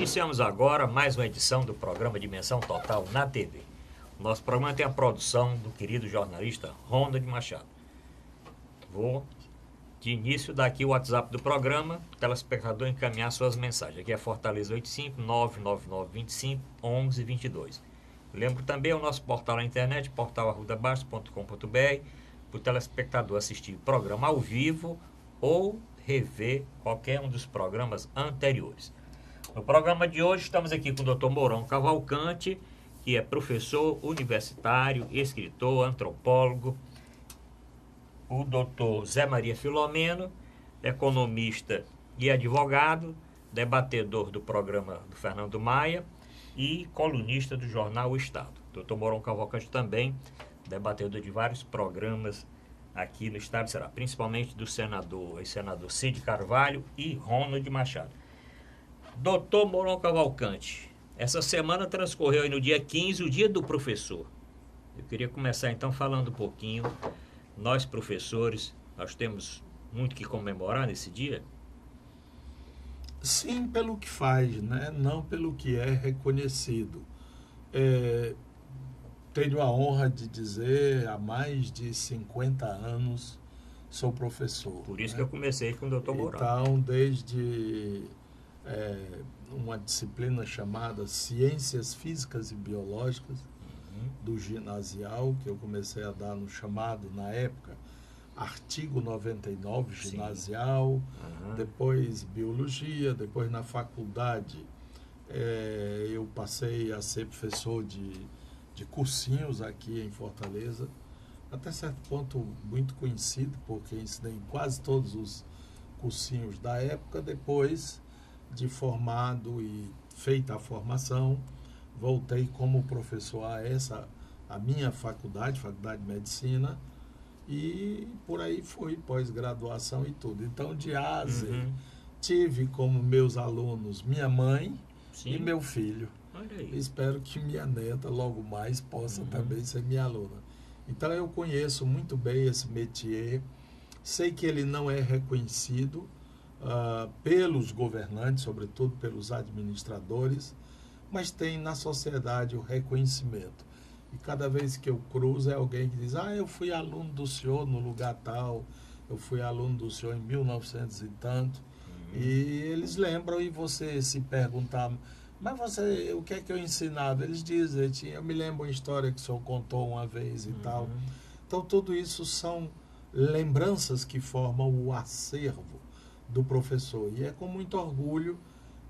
Iniciamos agora mais uma edição do programa Dimensão Total na TV. O nosso programa tem a produção do querido jornalista Ronald Machado. Vou, de início, dar aqui o WhatsApp do programa, o telespectador encaminhar suas mensagens. Aqui é Fortaleza 85 999 25 11 22. Lembro também o nosso portal na internet, portal@arrudabaixo.com.br, para o telespectador assistir o programa ao vivo ou rever qualquer um dos programas anteriores. No programa de hoje estamos aqui com o Dr. Mourão Cavalcante, que é professor universitário, escritor, antropólogo. O Dr. Zé Maria Filomeno, economista e advogado, debatedor do programa do Fernando Maia e colunista do jornal O Estado. Dr. Mourão Cavalcante também, debatedor de vários programas aqui no Estado de Ceará, principalmente do senador Cid Carvalho e Ronald Machado. Doutor Mourão Cavalcante, essa semana transcorreu aí no dia 15, o dia do professor. Eu queria começar então falando um pouquinho, nós professores, nós temos muito que comemorar nesse dia? Sim, pelo que faz, né? Não pelo que é reconhecido. Tenho a honra de dizer, há mais de 50 anos sou professor. Por isso, né? que eu comecei com o doutor Mourão. Então, desde uma disciplina chamada Ciências Físicas e Biológicas, do ginasial, que eu comecei a dar no chamado, na época, artigo 99, ginasial, depois biologia, depois na faculdade eu passei a ser professor de cursinhos aqui em Fortaleza, até certo ponto muito conhecido, porque ensinei em quase todos os cursinhos da época. Depois de formado e feita a formação, voltei como professor a minha faculdade de Medicina, e por aí fui, pós-graduação e tudo. Então, de A a Z, tive como meus alunos minha mãe e meu filho. Espero que minha neta logo mais possa também ser minha aluna. Então, eu conheço muito bem esse métier, sei que ele não é reconhecido pelos governantes, sobretudo pelos administradores, mas tem na sociedade o reconhecimento. E cada vez que eu cruzo é alguém que diz: eu fui aluno do senhor no lugar tal, eu fui aluno do senhor em 1900 e tanto. E eles lembram, e você se perguntar: mas você, o que é que eu ensinava? Eles dizem: eu me lembro uma história que o senhor contou uma vez e tal. Então, tudo isso são lembranças que formam o acervo do professor. E é com muito orgulho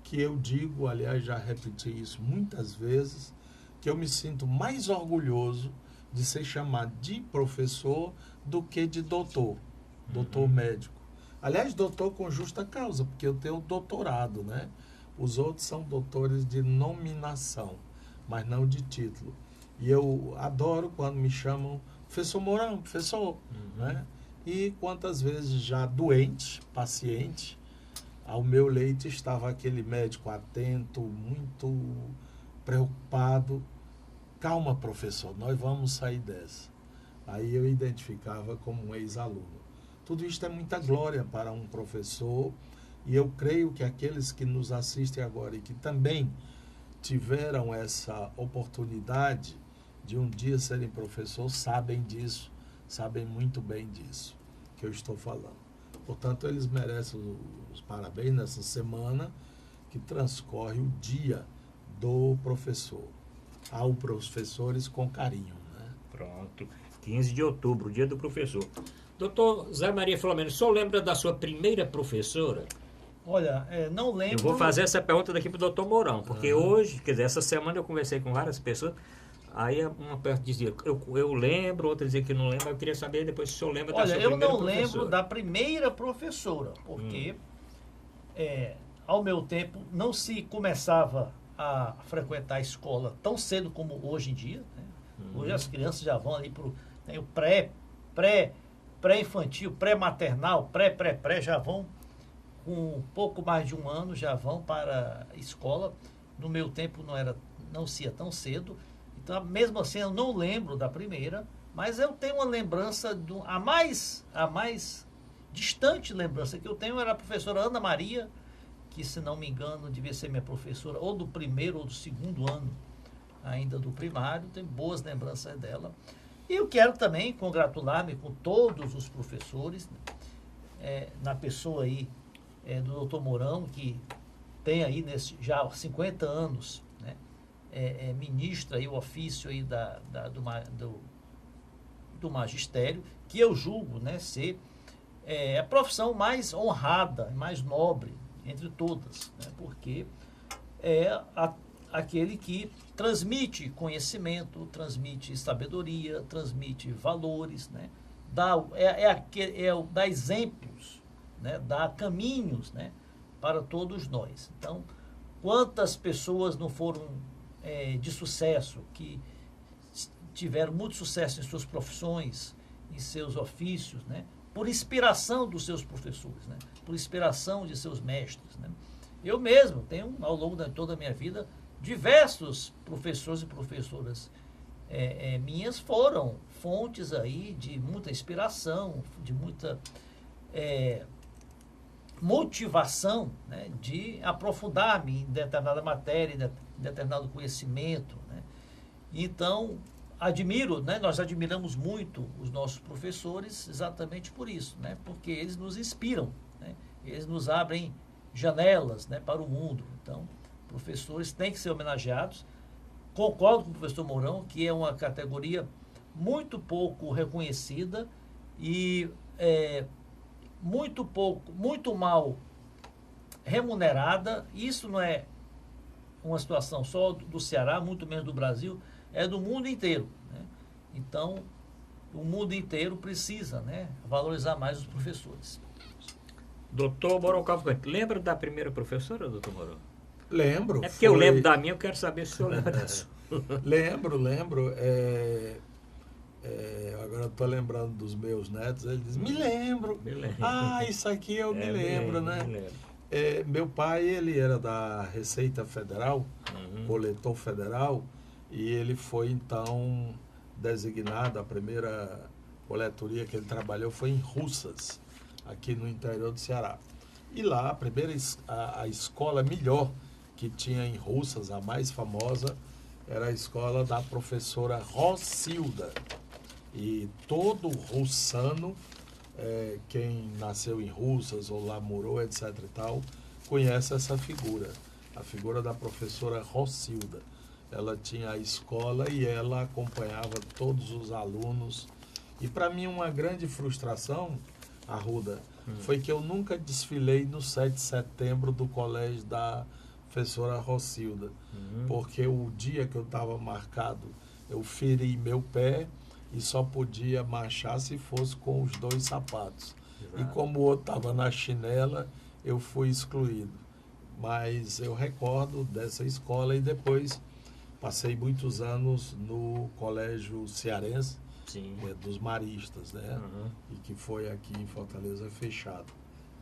que eu digo, aliás, já repeti isso muitas vezes, que eu me sinto mais orgulhoso de ser chamado de professor do que de doutor médico. Aliás, doutor com justa causa, porque eu tenho doutorado, né? Os outros são doutores de nominação, mas não de título. E eu adoro quando me chamam professor Mourão, professor, né? E quantas vezes já doente, paciente, ao meu leito estava aquele médico atento, muito preocupado. Calma, professor, nós vamos sair dessa. Aí eu identificava como um ex-aluno. Tudo isto é muita glória para um professor, e eu creio que aqueles que nos assistem agora e que também tiveram essa oportunidade de um dia serem professor, sabem disso, sabem muito bem disso que eu estou falando. Portanto, eles merecem os parabéns nessa semana que transcorre o dia do professor. Ao professores com carinho, né? Pronto. 15 de outubro, dia do professor. Doutor Zé Maria Filomeno, o senhor lembra da sua primeira professora? Olha, não lembro... Eu vou fazer essa pergunta daqui para o doutor Mourão, porque hoje, quer dizer, essa semana eu conversei com várias pessoas, aí uma pessoa dizia, eu lembro, outra dizia que não lembra, eu queria saber depois se o senhor lembra da sua primeira professora. Olha, eu não lembro da primeira professora, porque ao meu tempo não se começava a frequentar a escola tão cedo como hoje em dia, né? Hoje as crianças já vão ali para o pré-infantil, pré-maternal, pré, já vão com um pouco mais de um ano, já vão para a escola. No meu tempo não se ia tão cedo, então mesmo assim eu não lembro da primeira, mas eu tenho uma lembrança, a mais distante lembrança que eu tenho era a professora Ana Maria, que, se não me engano, devia ser minha professora, ou do primeiro ou do segundo ano ainda do primário, tenho boas lembranças dela. E eu quero também congratular-me com todos os professores, na pessoa aí do Dr. Mourão, que tem aí já há 50 anos, né, ministra aí o ofício aí do magistério, que eu julgo, né, ser a profissão mais honrada, mais nobre entre todas, né, porque é aquele que transmite conhecimento, transmite sabedoria, transmite valores, né, dá exemplos, né, dá caminhos, né, para todos nós. Então, quantas pessoas não foram de sucesso, que tiveram muito sucesso em suas profissões, em seus ofícios, né, por inspiração dos seus professores, né, por inspiração de seus mestres, né. Eu mesmo tenho, ao longo de toda a minha vida, diversos professores e professoras minhas foram fontes aí de muita inspiração, de muita motivação, né, de aprofundar-me em determinada matéria, em determinado conhecimento, né. Então, admiro, né, nós admiramos muito os nossos professores exatamente por isso, né, porque eles nos inspiram, né, eles nos abrem janelas, né, para o mundo. Então, professores têm que ser homenageados. Concordo com o professor Mourão, que é uma categoria muito pouco reconhecida e muito mal remunerada. Isso não é uma situação só do Ceará, muito menos do Brasil, é do mundo inteiro, né? Então, o mundo inteiro precisa, né, valorizar mais os professores. Doutor Mourão Cavalcante, lembra da primeira professora, doutor Mourão? Lembro. É porque eu lembro da minha, eu quero saber se o senhor lembra da sua. Lembro. Agora eu estou lembrando dos meus netos, eles dizem, me lembro. Ah, isso aqui eu me lembro, né? Me lembro. Meu pai, ele era da Receita Federal, coletor federal, e ele foi, então, designado, a primeira coletoria que ele trabalhou foi em Russas, aqui no interior do Ceará. E lá, a escola melhor que tinha em Russas, a mais famosa, era a escola da professora Rocilda. E todo russano, quem nasceu em Russas ou lá morou, etc. e tal, conhece essa figura, a figura da professora Rocilda. Ela tinha a escola e ela acompanhava todos os alunos. E para mim uma grande frustração, Arruda, foi que eu nunca desfilei no 7 de setembro do colégio da professora Rocilda, porque o dia que eu estava marcado, eu feri meu pé e só podia marchar se fosse com os 2 sapatos. Exato. E como o outro estava na chinela, eu fui excluído. Mas eu recordo dessa escola e depois passei muitos anos no colégio cearense, dos maristas, né? E que foi aqui em Fortaleza fechado.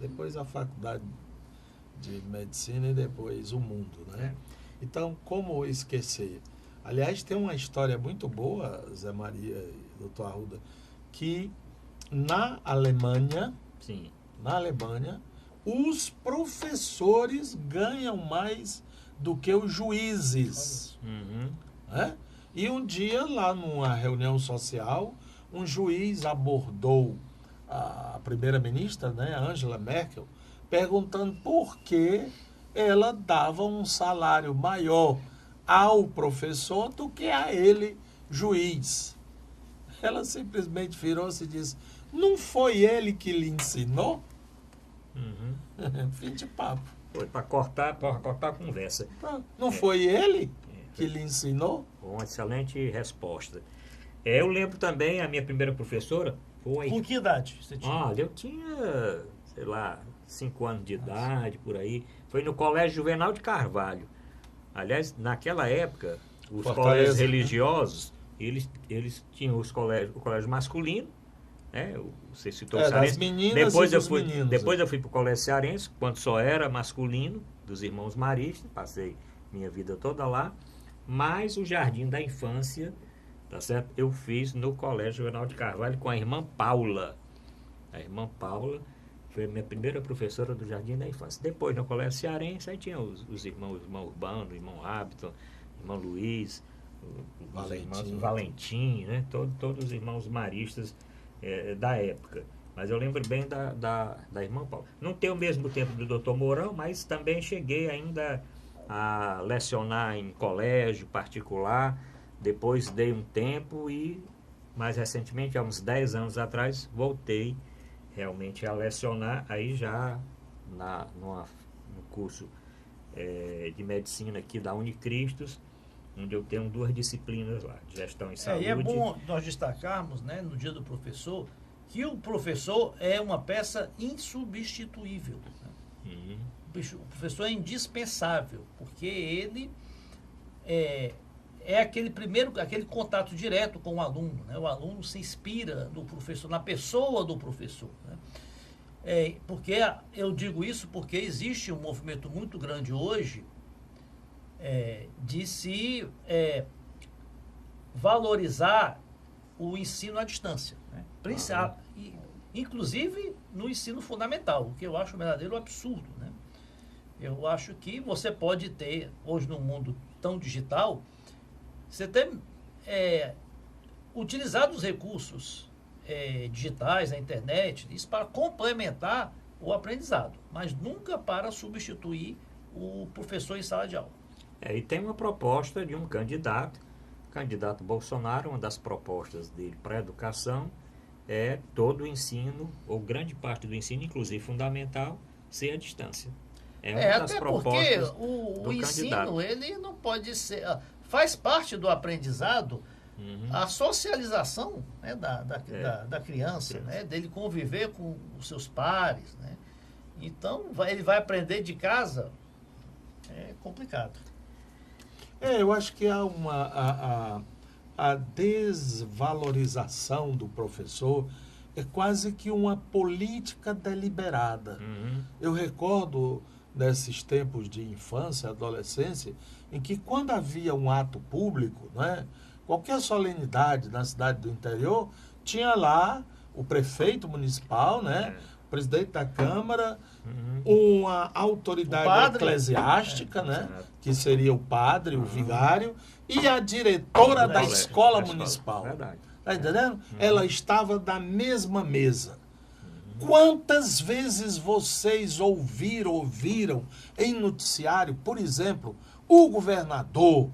Depois a faculdade de medicina e depois o mundo, né? Então, como esquecer? Aliás, tem uma história muito boa, Zé Maria e doutor Arruda, que na Alemanha, os professores ganham mais do que os juízes. Né? E um dia, lá numa reunião social, um juiz abordou a primeira-ministra, né, Angela Merkel, perguntando por que ela dava um salário maior ao professor do que a ele, juiz. Ela simplesmente virou-se e disse, não foi ele que lhe ensinou? Fim de papo. Foi para cortar a conversa. Não foi ele que lhe ensinou? Uma excelente resposta. Eu lembro também, a minha primeira professora foi... Com que idade você tinha? Eu tinha, sei lá, 5 anos de idade, por aí. Foi no Colégio Juvenal de Carvalho. Aliás, naquela época, os colégios religiosos, eles tinham o colégio masculino, né? Você citou o cearense. Depois eu fui para o colégio cearense, quando só era masculino, dos irmãos maristas, passei minha vida toda lá. Mas o jardim da infância, tá certo? Eu fiz no Colégio Juvenal de Carvalho com a irmã Paula. A irmã Paula Foi a minha primeira professora do Jardim da Infância. Depois, no Colégio Cearense, aí tinha os irmãos, o irmão Urbano, o irmão Hábito, o irmão Luiz, os irmãos Valentim, né? Todos os irmãos maristas da época. Mas eu lembro bem da irmã Paula. Não tenho o mesmo tempo do doutor Mourão, mas também cheguei ainda a lecionar em colégio particular. Depois dei um tempo e, mais recentemente, há uns 10 anos atrás, voltei realmente a lecionar, aí já no curso de medicina aqui da Unicristos, onde eu tenho 2 disciplinas lá, de gestão em saúde. E é bom nós destacarmos, né, no Dia do Professor, que o professor é uma peça insubstituível. Né? O professor é indispensável, porque ele é aquele contato direto com o aluno. Né? O aluno se inspira no professor, na pessoa do professor. Né? Porque eu digo isso porque existe um movimento muito grande hoje de se valorizar o ensino à distância. Né? Inclusive no ensino fundamental, o que eu acho um verdadeiro absurdo. Né? Eu acho que você pode ter, hoje no mundo tão digital, você tem utilizado os recursos digitais, a internet, isso para complementar o aprendizado, mas nunca para substituir o professor em sala de aula. E tem uma proposta de um candidato Bolsonaro, uma das propostas dele para a educação é todo o ensino, ou grande parte do ensino, inclusive fundamental, ser à distância. É uma das propostas porque o ensino, ele não pode ser... Faz parte do aprendizado a socialização, né, da criança, né, dele conviver com os seus pares. Né? Então, ele vai aprender de casa, é complicado. Eu acho que há a desvalorização do professor é quase que uma política deliberada. Eu recordo desses tempos de infância, adolescência, em que quando havia um ato público, né, qualquer solenidade na cidade do interior, tinha lá o prefeito municipal, né, o presidente da Câmara, uma autoridade eclesiástica, né, que seria o padre, o vigário, e a diretora da escola municipal. Está entendendo? Ela estava da mesma mesa. Quantas vezes vocês ouviram em noticiário, por exemplo, o governador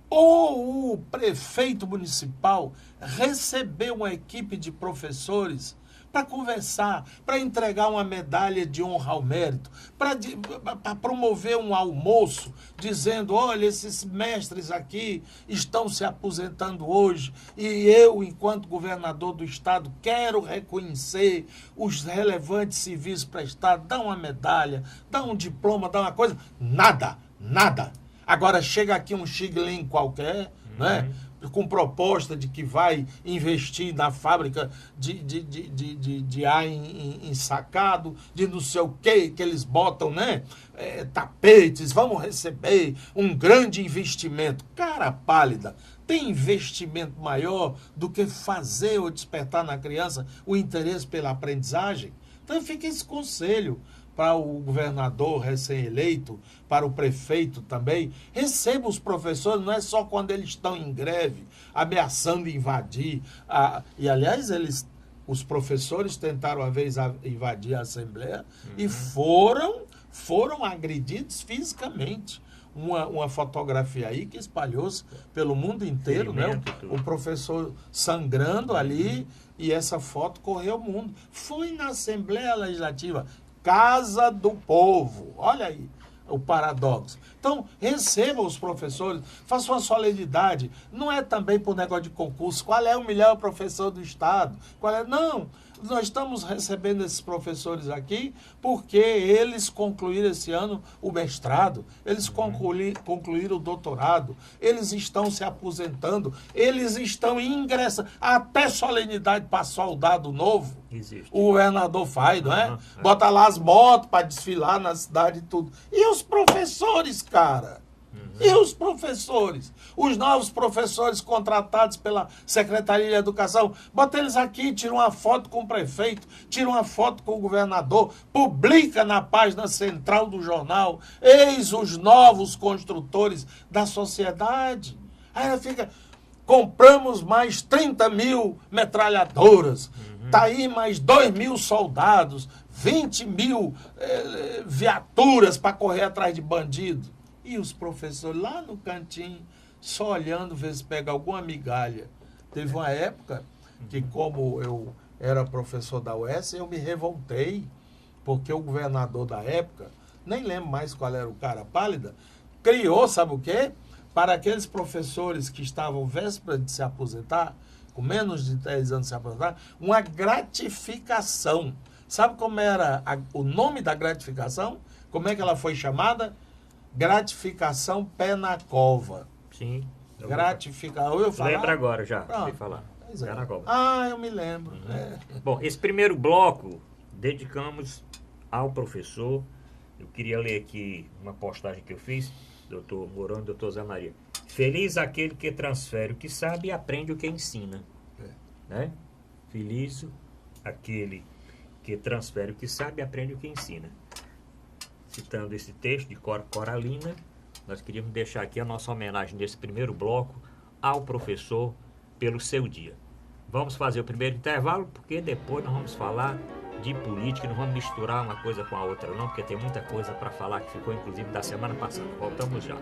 ou o prefeito municipal recebeu uma equipe de professores para conversar, para entregar uma medalha de honra ao mérito, para promover um almoço, dizendo, olha, esses mestres aqui estão se aposentando hoje e eu, enquanto governador do estado, quero reconhecer os relevantes serviços prestados, dá uma medalha, dá um diploma, dá uma coisa. Nada. Agora chega aqui um Chiglin qualquer, né? Com proposta de que vai investir na fábrica de ar ensacado, de não sei o que eles botam, né? Tapetes, vamos receber um grande investimento. Cara pálida, tem investimento maior do que fazer ou despertar na criança o interesse pela aprendizagem? Então fica esse conselho para o governador recém-eleito, para o prefeito também. Receba os professores, não é só quando eles estão em greve, ameaçando invadir. E, aliás, os professores tentaram uma vez invadir a Assembleia e foram agredidos fisicamente. Uma fotografia aí que espalhou-se pelo mundo inteiro, né? O professor sangrando ali, e essa foto correu o mundo. Foi na Assembleia Legislativa, Casa do Povo. Olha aí o paradoxo. Então, recebam os professores, façam uma solenidade. Não é também por negócio de concurso. Qual é o melhor professor do estado? Não. Nós estamos recebendo esses professores aqui porque eles concluíram esse ano o mestrado, eles concluíram o doutorado, eles estão se aposentando, eles estão ingressando. Até solenidade para soldado novo, existe. O governador faz, não é? Bota lá as motos para desfilar na cidade e tudo. E os professores, cara? E os professores? Os novos professores contratados pela Secretaria de Educação, bota eles aqui, tira uma foto com o prefeito, tira uma foto com o governador, publica na página central do jornal, eis os novos construtores da sociedade. Aí ela fica, compramos mais 30 mil metralhadoras, tá aí mais 2 mil soldados, 20 mil viaturas para correr atrás de bandido. E os professores lá no cantinho, só olhando, ver se pega alguma migalha. Teve uma época que, como eu era professor da UES, eu me revoltei, porque o governador da época, nem lembro mais qual era o cara pálida, criou, sabe o quê? Para aqueles professores que estavam véspera de se aposentar, com menos de 10 anos de se aposentar, uma gratificação. Sabe como era o nome da gratificação? Como é que ela foi chamada? Gratificação pé na cova. Sim. Gratificação. Eu falar? Lembra agora já, Pronto. de falar. Pois é. Pé na cova. Ah, eu me lembro. Bom, esse primeiro bloco dedicamos ao professor. Eu queria ler aqui uma postagem que eu fiz, doutor Mourão e doutor Zé Maria. Feliz aquele que transfere o que sabe e aprende o que ensina. Né? Feliz aquele que transfere o que sabe e aprende o que ensina. Citando esse texto de Coralina, nós queríamos deixar aqui a nossa homenagem nesse primeiro bloco ao professor pelo seu dia. Vamos fazer o primeiro intervalo, porque depois nós vamos falar de política, não vamos misturar uma coisa com a outra não, porque tem muita coisa para falar que ficou inclusive da semana passada. Voltamos já.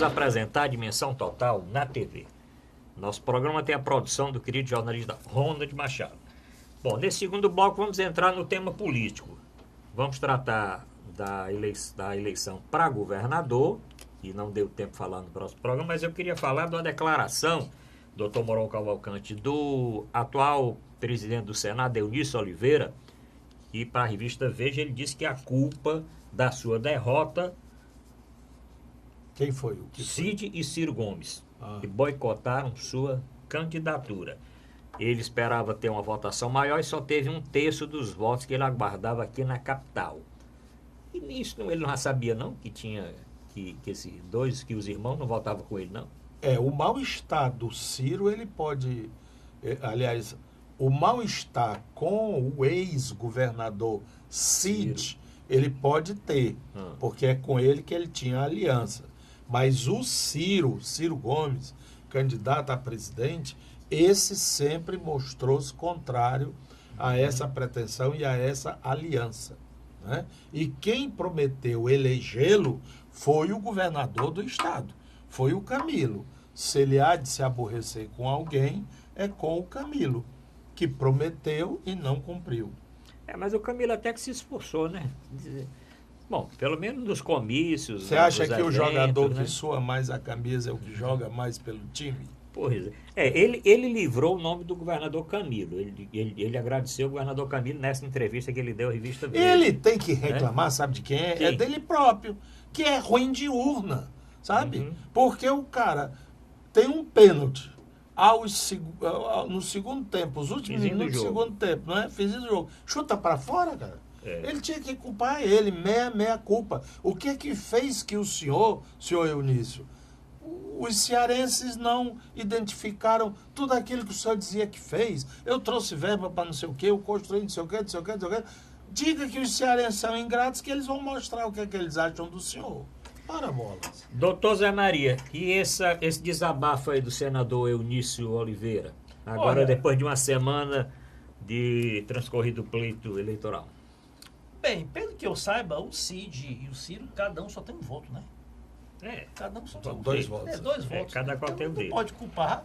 Apresentar a Dimensão Total na TV. Nosso programa tem a produção do querido jornalista Ronald Machado. Bom, nesse segundo bloco vamos entrar no tema político. Vamos tratar da eleição para governador, e não deu tempo de falar no próximo programa, mas eu queria falar de uma declaração, Dr. Mourão Cavalcante, do atual presidente do Senado, Eunício Oliveira, e para a revista Veja ele disse que a culpa da sua derrota... Quem foi? Cid e Ciro Gomes, que boicotaram sua candidatura. Ele esperava ter uma votação maior e só teve 1/3 dos votos que ele aguardava aqui na capital. E nisso ele não sabia não que tinha que os irmãos não votavam com ele não. O mal-estar do Ciro, ele pode... aliás, o mal-estar com o ex-governador Cid, ele pode ter, porque é com ele que ele tinha aliança. Mas o Ciro Gomes, candidato a presidente, esse sempre mostrou-se contrário a essa pretensão e a essa aliança. Né? E quem prometeu elegê-lo foi o governador do estado, foi o Camilo. Se ele há de se aborrecer com alguém, é com o Camilo, que prometeu e não cumpriu. Mas o Camilo até que se esforçou, né? Bom, pelo menos nos comícios... Você acha que o jogador que sua mais a camisa é o que joga mais pelo time? Pois é. Ele livrou o nome do governador Camilo. Ele agradeceu o governador Camilo nessa entrevista que ele deu à revista Veja. Ele tem que reclamar, sabe de quem é? Quem? É dele próprio, que é ruim de urna, sabe? Porque o cara tem um pênalti no segundo tempo, os últimos minutos do segundo tempo, não é? Fez o jogo. Chuta para fora, cara. Ele tinha que culpar ele, meia culpa. O que que fez que o senhor Eunício, os cearenses não identificaram tudo aquilo que o senhor dizia que fez? Eu trouxe verba para não sei o quê, eu construí não sei o quê. Diga que os cearenses são ingratos, que eles vão mostrar o que é que eles acham do senhor. Para bolas. Doutor Zé Maria, e esse desabafo aí do senador Eunício Oliveira? Agora, depois de uma semana de transcorrido o pleito eleitoral. Bem, pelo que eu saiba, o Cid e o Ciro, cada um só tem um voto, né? Cada um só tem dois votos. Dois votos. Cada qual tem um dele. dele. Não pode culpar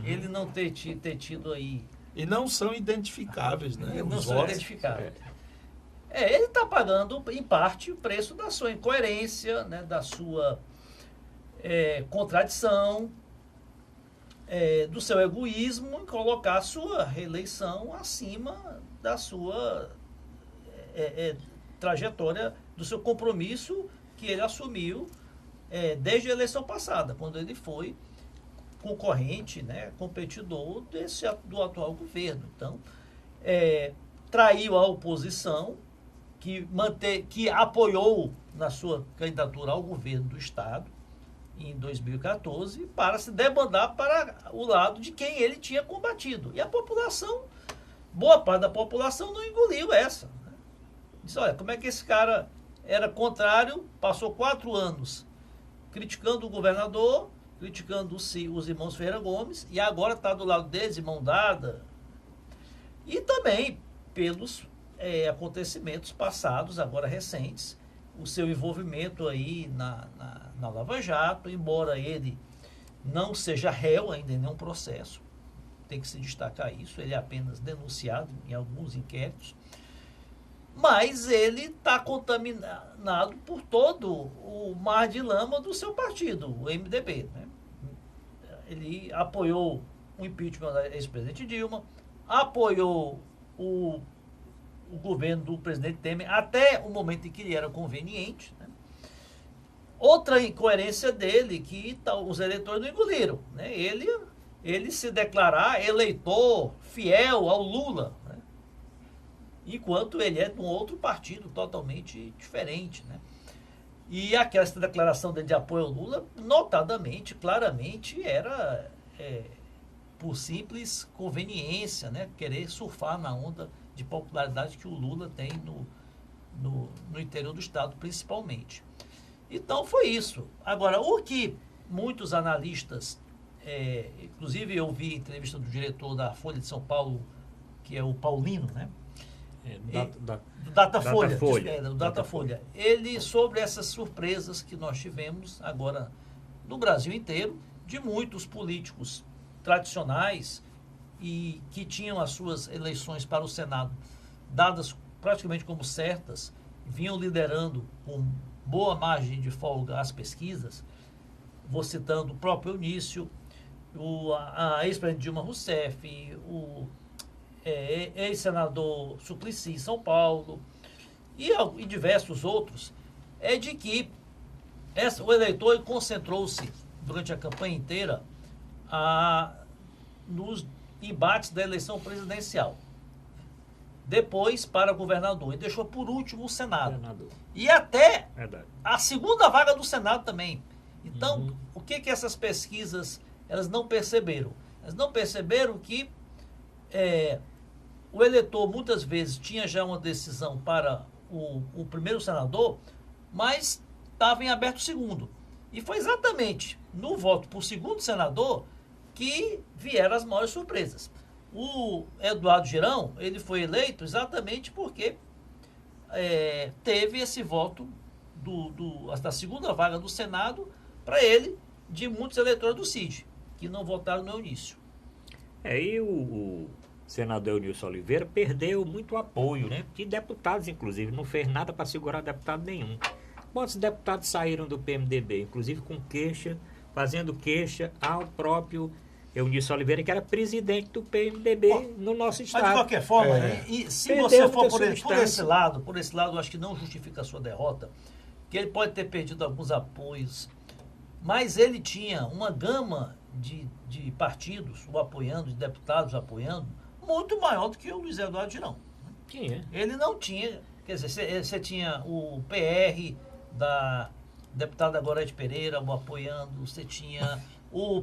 ele não ter tido aí E não são identificáveis, né? Não Os são votos. identificáveis. Ele está pagando, em parte, o preço da sua incoerência, né, da sua contradição, do seu egoísmo em colocar a sua reeleição acima da sua trajetória, do seu compromisso que ele assumiu desde a eleição passada, quando ele foi concorrente, né, competidor do atual governo. Então, traiu a oposição, que apoiou na sua candidatura ao governo do Estado em 2014 para se debandar para o lado de quem ele tinha combatido. E a população, boa parte da população não engoliu essa. Né? Diz, olha, como é que esse cara era contrário, passou 4 anos criticando o governador, criticando os irmãos Ferreira Gomes, e agora está do lado deles, de mão dada. E também pelos acontecimentos passados, agora recentes, o seu envolvimento aí na Lava Jato, embora ele não seja réu ainda em nenhum processo, tem que se destacar isso, ele é apenas denunciado em alguns inquéritos, mas ele está contaminado por todo o mar de lama do seu partido, o MDB. Né? Ele apoiou o impeachment da ex-presidente Dilma, apoiou o governo do presidente Temer até o momento em que ele era conveniente. Né? Outra incoerência dele que os eleitores não engoliram. Né? Ele se declarar eleitor fiel ao Lula, né? Enquanto ele é de um outro partido totalmente diferente. Né? E aquela declaração dele de apoio ao Lula, notadamente, claramente, era por simples conveniência, né? Querer surfar na onda de popularidade que o Lula tem no interior do Estado, principalmente. Então, foi isso. Agora, o que muitos analistas, inclusive eu vi a entrevista do diretor da Folha de São Paulo, que é o Paulino, né? Do Datafolha. Ele, sobre essas surpresas que nós tivemos agora no Brasil inteiro, de muitos políticos tradicionais e que tinham as suas eleições para o Senado dadas praticamente como certas, vinham liderando com boa margem de folga as pesquisas. Vou citando o próprio Eunício, a ex-presidente Dilma Rousseff, o ex-senador Suplicy em São Paulo e diversos outros, de que o eleitor concentrou-se durante a campanha inteira nos embates da eleição presidencial. Depois para governador. E deixou por último o Senado. E até a segunda vaga do Senado também. Então, o que essas pesquisas elas não perceberam? Elas não perceberam que o eleitor muitas vezes tinha já uma decisão para o primeiro senador, mas estava em aberto o segundo. E foi exatamente no voto por segundo senador que vieram as maiores surpresas. O Eduardo Girão, ele foi eleito exatamente porque teve esse voto da segunda vaga do Senado para ele, de muitos eleitores do CID, que não votaram no Eunício. E o senador Eunício Oliveira perdeu muito apoio, né? De deputados, inclusive, não fez nada para segurar deputado nenhum. Muitos deputados saíram do PMDB, inclusive com fazendo queixa ao próprio Eunício Oliveira, que era presidente do PMDB no nosso estado. Mas de qualquer forma, e se você for por esse lado, eu acho que não justifica a sua derrota, que ele pode ter perdido alguns apoios, mas ele tinha uma gama de partidos o apoiando, de deputados apoiando, muito maior do que o Luiz Eduardo Girão. Tinha. Ele não tinha, quer dizer, você tinha o PR da deputada Gorete Pereira o apoiando, você tinha o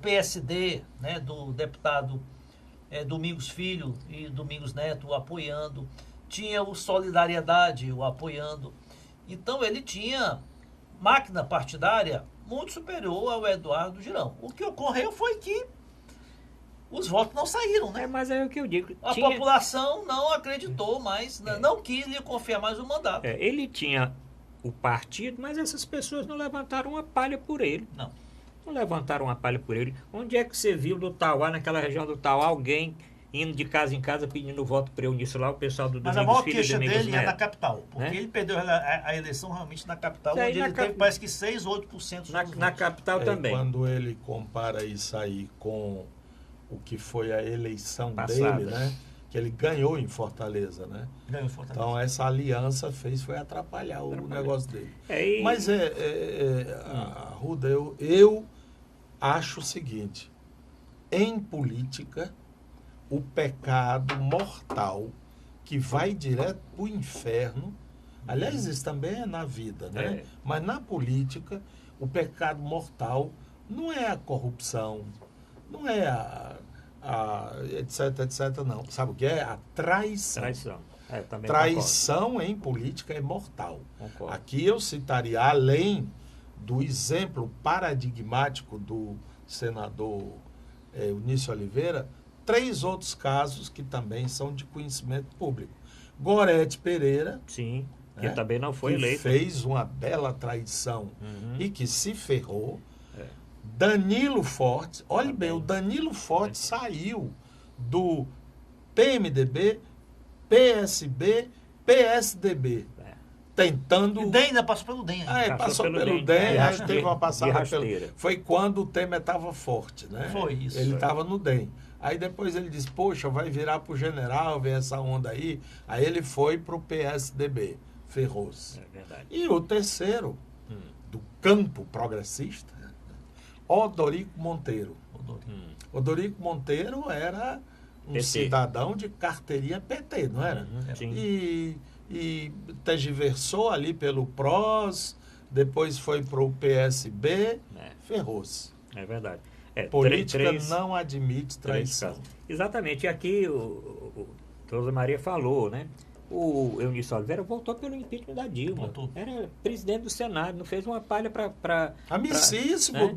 PSD, né, do deputado Domingos Filho e Domingos Neto o apoiando, tinha o Solidariedade o apoiando. Então ele tinha máquina partidária muito superior ao Eduardo Girão. O que ocorreu foi que os votos não saíram, né? Mas é o que eu digo. A população não acreditou mais, não quis lhe confiar mais o mandato. Ele tinha o partido, mas essas pessoas não levantaram uma palha por ele. Não levantaram uma palha por ele. Onde é que você viu do Tauá, naquela região do Tauá, alguém indo de casa em casa pedindo voto para Eunício lá, o pessoal do Mas a Domingos maior Filho e queixa Domingos dele é na Neto. capital, porque Né? ele perdeu a eleição realmente na capital, Isso aí, onde na ele cap- teve, parece que 6 ou 8% dos Na votos. capital também. Quando ele compara isso aí com o que foi a eleição Passada. dele, né? Que ele ganhou em Fortaleza, né? Ganhou em Fortaleza. Então essa aliança foi atrapalhar o negócio dele. E- Mas Arruda, eu acho o seguinte, em política, o pecado mortal que vai direto para o inferno, aliás, isso também é na vida, né? É. Mas na política, o pecado mortal não é a corrupção, não é etc, etc, não. Sabe o que é? A traição. Traição. Também Traição em política é mortal. Concordo. Aqui eu citaria, além do exemplo paradigmático do senador Eunício Oliveira, 3 outros casos que também são de conhecimento público. Gorete Pereira, Sim, que né, também não foi que eleito. fez uma bela traição Uhum. e que se ferrou. É. Danilo Fortes, olha bem, o Danilo Fortes saiu do PMDB, PSB, PSDB, É. tentando... E o DEM ainda passou pelo DEM. passou pelo DEM, DEM, de aí teve uma de passada rasteira. pelo... Foi quando o Temer estava forte, né? Foi isso. Ele estava no DEM. Aí depois ele disse, poxa, vai virar pro general, ver essa onda aí. Aí ele foi pro PSDB, ferrou-se. É verdade. E o terceiro, do campo progressista, Odorico Monteiro. Odorico Monteiro era um PT. cidadão de carteirinha PT, não era? Sim. E tergiversou ali pelo PROS, depois foi para o PSB, É. ferrou-se. É verdade. Política não admite três traição. casos. Exatamente. E aqui o Rosa Maria falou, né? O Eunício Oliveira voltou pelo impeachment da Dilma. Voltou. Era presidente do Senado, não fez uma palha para... Amicíssimo né?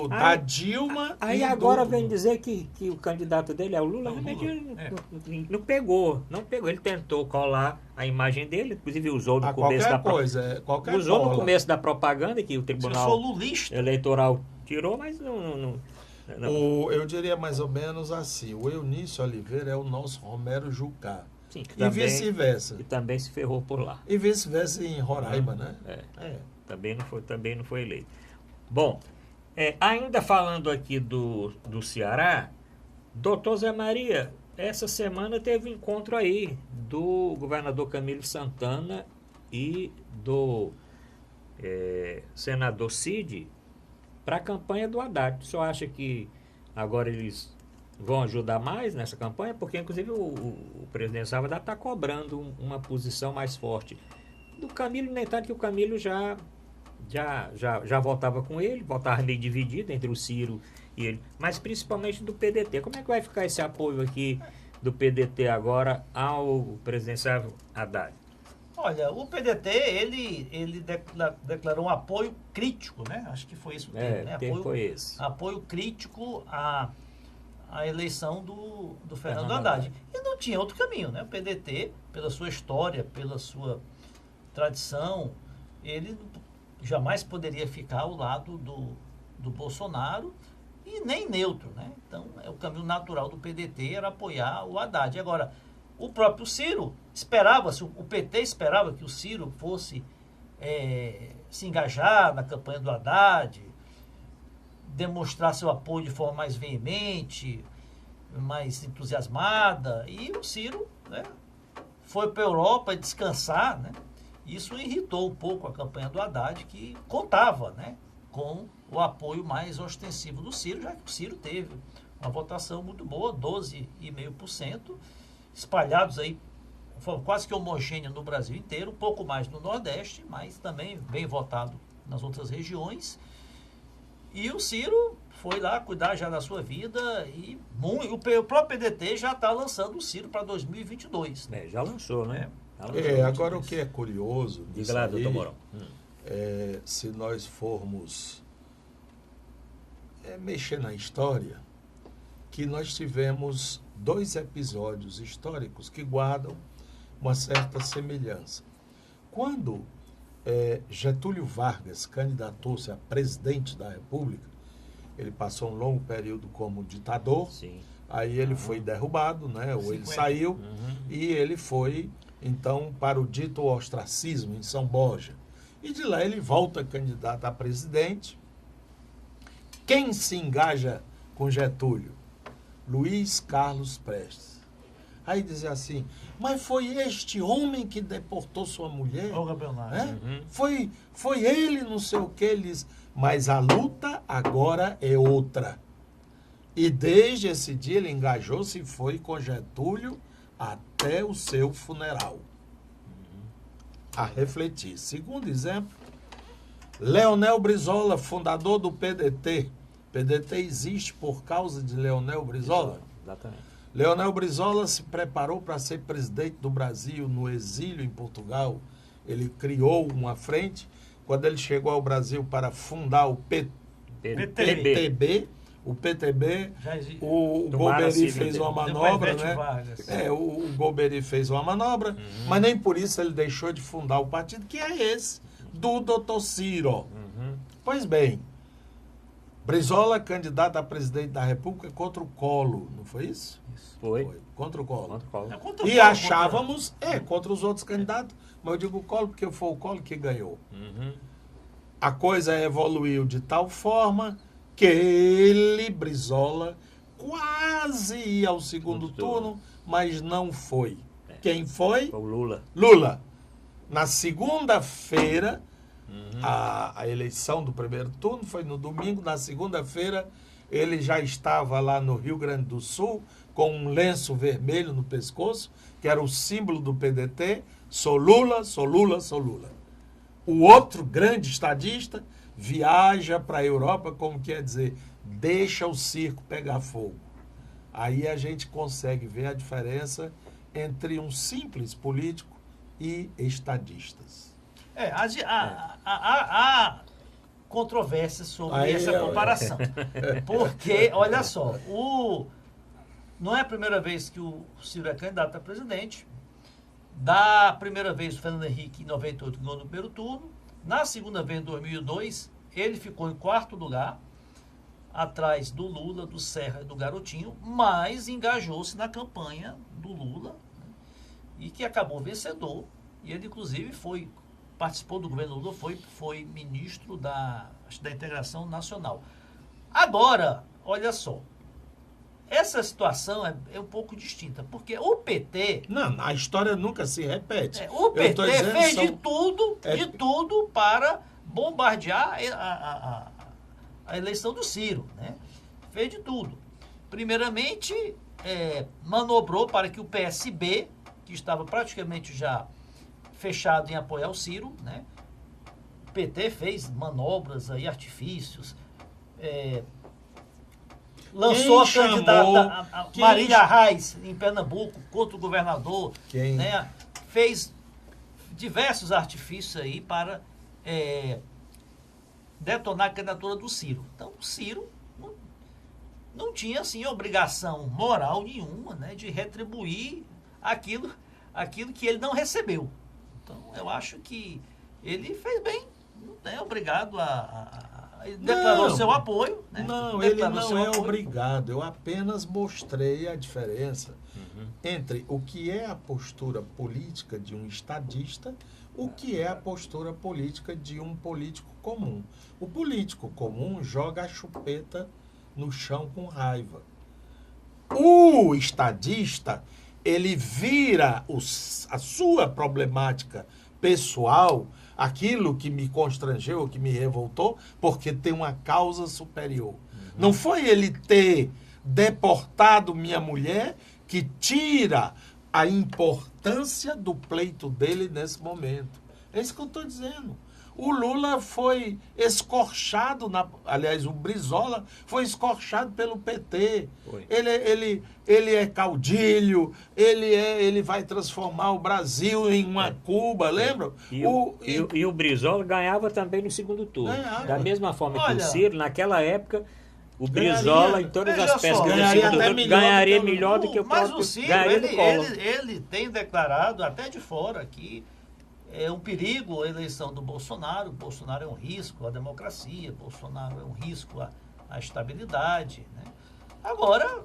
da Aí- Dilma. Aí e agora do- vem dizer que o candidato dele é o Lula. É o Realmente Lula, não pegou. Ele tentou colar a imagem dele, inclusive usou no começo qualquer da coisa, qualquer usou no cola. começo da propaganda que o Se eu Tribunal sou lulista, Eleitoral tirou, mas não. Eu diria mais ou menos assim, o Eunício Oliveira é o nosso Romero Jucá. Sim, que E também, vice-versa. que também se ferrou por lá. E vice-versa em Roraima, né? É. Também não foi eleito. Bom, ainda falando aqui do Ceará, doutor Zé Maria, essa semana teve um encontro aí do governador Camilo Santana e do senador Cid para a campanha do Haddad. O senhor acha que agora eles vão ajudar mais nessa campanha? Porque, inclusive, o presidente Salvador está cobrando uma posição mais forte do Camilo, nem tanto que o Camilo já votava com ele, votava meio dividido entre o Ciro e ele, mas principalmente do PDT. Como é que vai ficar esse apoio aqui do PDT agora ao presidenciável Haddad? olha, o PDT, ele declarou um apoio crítico, né? Acho que foi isso o termo, né? Quem foi esse? Apoio crítico à eleição do Fernando Fernando Haddad. E não tinha outro caminho, né? O PDT, pela sua história, pela sua tradição, ele jamais poderia ficar ao lado do Bolsonaro e nem neutro, né? Então, o caminho natural do PDT era apoiar o Haddad. Agora, o próprio Ciro o PT esperava que o Ciro fosse se engajar na campanha do Haddad, demonstrar seu apoio de forma mais veemente, mais entusiasmada, e o Ciro, né, foi para a Europa descansar, né? Isso irritou um pouco a campanha do Haddad, que contava, né, com o apoio mais ostensivo do Ciro, já que o Ciro teve uma votação muito boa, 12,5%, espalhados aí, foi quase que homogênea no Brasil inteiro, um pouco mais no Nordeste, mas também bem votado nas outras regiões. E o Ciro foi lá cuidar já da sua vida e o próprio PDT já está lançando o Ciro para 2022. Já lançou, né? Agora o que é curioso, diga lá, doutor Mourão. Se nós formos mexer na história, que nós tivemos 2 episódios históricos que guardam uma certa semelhança. Quando Getúlio Vargas candidatou-se a presidente da República, ele passou um longo período como ditador, Sim. Aí ele foi derrubado, né? Ou ele 50. saiu e ele foi, então, para o dito ostracismo em São Borja. E de lá ele volta candidato a presidente. Quem se engaja com Getúlio? Luiz Carlos Prestes. Aí dizia assim, mas foi este homem que deportou sua mulher? Olga Belnati. Né? Foi ele, não sei o que, eles. Mas a luta agora é outra. E desde esse dia ele engajou-se e foi com Getúlio até o seu funeral. A refletir. Segundo exemplo, Leonel Brizola, fundador do PDT. PDT existe por causa de Leonel Brizola. Exatamente. Leonel Brizola se preparou para ser presidente do Brasil no exílio em Portugal. Ele criou uma frente. Quando ele chegou ao Brasil para fundar o PTB, o Golbery fez uma manobra, né? O Golbery fez uma manobra, mas nem por isso ele deixou de fundar o partido, que é esse, do Dr. Ciro. Pois bem, Brizola, candidato a presidente da República contra o Collor, não foi isso? Foi. Contra o Collor. Contra o E Collor, achávamos, contra os outros candidatos, mas eu digo o Collor porque foi o Collor que ganhou. A coisa evoluiu de tal forma que ele, Brizola, quase ia ao segundo turno, mas não foi. Quem foi? Foi o Lula. Lula. Na segunda-feira, a eleição do primeiro turno foi no domingo. Na segunda-feira, ele já estava lá no Rio Grande do Sul com um lenço vermelho no pescoço, que era o símbolo do PDT. Sou Lula, sou Lula, sou Lula. O outro grande estadista viaja para a Europa, como quer dizer, deixa o circo pegar fogo. Aí a gente consegue ver a diferença entre um simples político e estadistas. Há controvérsias sobre essa comparação. Porque, olha só, não é a primeira vez que o Ciro é candidato a presidente. Da primeira vez, o Fernando Henrique, em 98, ganhou no primeiro turno. Na segunda vez, em 2002, ele ficou em quarto lugar, atrás do Lula, do Serra e do Garotinho, mas engajou-se na campanha do Lula, né, e que acabou vencedor. E ele, inclusive, participou do governo Lula, foi ministro da Integração Nacional. Agora, olha só, essa situação é um pouco distinta, porque o PT... Não, a história nunca se repete. O PT fez de tudo para bombardear a eleição do Ciro, né? Fez de tudo. Primeiramente, manobrou para que o PSB, que estava praticamente já fechado em apoiar o Ciro, né? O PT fez manobras aí, artifícios, lançou a candidata Marília Reis em Pernambuco contra o governador, né? Fez diversos artifícios aí para detonar a candidatura do Ciro. Então, o Ciro não tinha, assim, obrigação moral nenhuma, né, de retribuir aquilo que ele não recebeu. Então, eu acho que ele fez bem, não é obrigado ele declarou seu apoio. Né? Não, ele não é obrigado. Eu apenas mostrei a diferença entre o que é a postura política de um estadista, o que é a postura política de um político comum. O político comum joga a chupeta no chão com raiva. O estadista, ele vira a sua problemática pessoal, aquilo que me constrangeu, que me revoltou, porque tem uma causa superior. Não foi ele ter deportado minha mulher que tira a importância do pleito dele nesse momento. É isso que eu estou dizendo. O Lula foi escorchado, aliás, o Brizola foi escorchado pelo PT. Ele é caudilho, ele vai transformar o Brasil em uma Cuba, lembra? E o Brizola ganhava também no segundo turno. Da mesma forma que o Ciro, naquela época, o Brizola, em todas as pescas do segundo turno, ganharia melhor do que o próprio. Mas o Ciro, ele tem declarado, até de fora, que é um perigo a eleição do Bolsonaro. O Bolsonaro é um risco à democracia, Bolsonaro é um risco à estabilidade, né? Agora,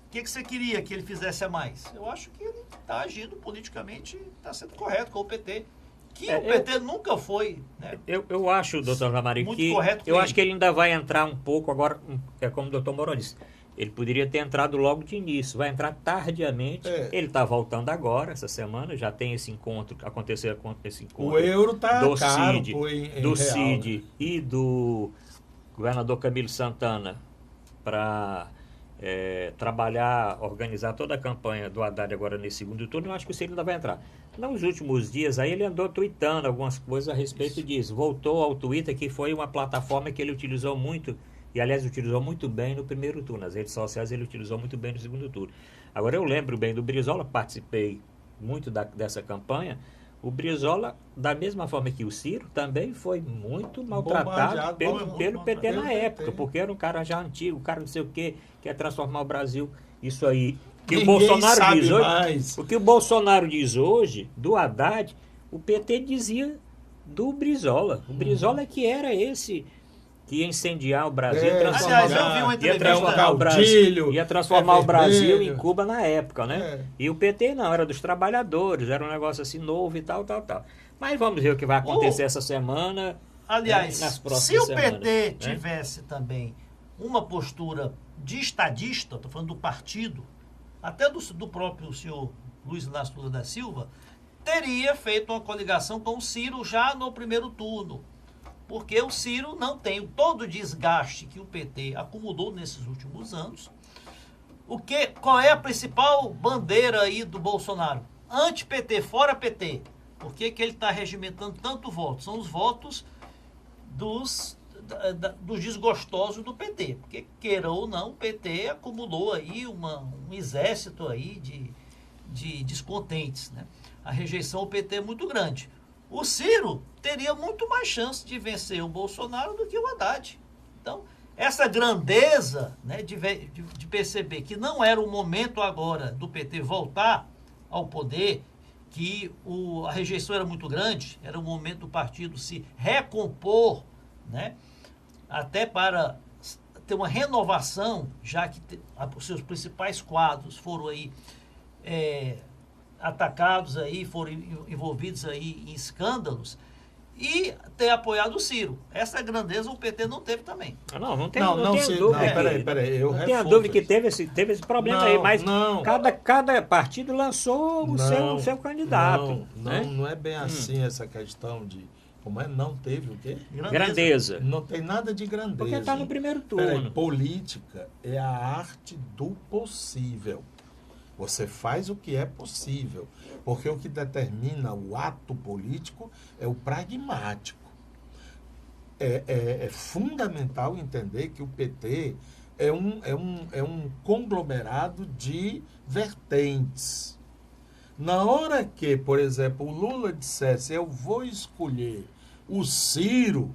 O que você queria que ele fizesse a mais? Eu acho que ele está agindo politicamente, está sendo correto com o PT. Que o PT nunca foi, né? Eu acho, doutor Ramari, muito que correto com eu ele. acho que ele ainda vai entrar um pouco agora, é como o doutor Mourão disse, ele poderia ter entrado logo de início, vai entrar tardiamente, ele está voltando agora, essa semana, já tem esse encontro, aconteceu esse encontro O euro está do caro, CID, em do real, CID né? e do governador Camilo Santana para trabalhar, organizar toda a campanha do Haddad agora nesse segundo turno. Eu acho que o Ciro ainda vai entrar. Nos últimos dias aí ele andou tweetando algumas coisas a respeito disso. Voltou ao Twitter, que foi uma plataforma que ele utilizou muito, e aliás utilizou muito bem no primeiro turno. Nas redes sociais ele utilizou muito bem no segundo turno. Agora eu lembro bem do Brizola, participei muito dessa campanha. O Brizola, da mesma forma que o Ciro, também foi muito maltratado pelo PT na época, porque era um cara já antigo, um cara não sei o quê, quer transformar o Brasil. Isso aí. Que o Bolsonaro diz hoje, o que o Bolsonaro diz hoje, do Haddad, o PT dizia do Brizola. O Brizola que era esse que ia incendiar o Brasil, Aliás, eu vi uma entrevista, ia transformar o Brasil em Cuba na época, né? E o PT não, era dos trabalhadores, era um negócio assim novo e tal. Mas vamos ver o que vai acontecer essa semana. Aliás, nas próximas se o semanas, PT tivesse também uma postura de estadista, estou falando do partido, até do próprio senhor Luiz Inácio Lula da Silva, teria feito uma coligação com o Ciro já no primeiro turno. Porque o Ciro não tem todo o desgaste que o PT acumulou nesses últimos anos. Qual é a principal bandeira aí do Bolsonaro? Anti-PT, fora PT. Por que ele está regimentando tanto voto? São os votos dos desgostosos do PT. Porque, queira ou não, o PT acumulou aí um exército aí de descontentes, né? A rejeição ao PT é muito grande. O Ciro teria muito mais chance de vencer o Bolsonaro do que o Haddad. Então, essa grandeza, né, de perceber que não era o momento agora do PT voltar ao poder, que a rejeição era muito grande, era o momento do partido se recompor, né, até para ter uma renovação, já que os seus principais quadros foram aí atacados aí, foram envolvidos aí em escândalos, e ter apoiado o Ciro. Essa grandeza o PT não teve também. Não tem dúvida. Peraí, eu não tenho a dúvida que teve esse problema aí, mas cada partido lançou o seu candidato. Não é bem assim essa questão de... Como é? Não teve o quê? Grandeza. Não tem nada de grandeza. Porque está no primeiro turno. Peraí, política é a arte do possível. Você faz o que é possível, porque o que determina o ato político é o pragmático. É fundamental entender que o PT é um conglomerado de vertentes. Na hora que, por exemplo, o Lula dissesse eu vou escolher o Ciro,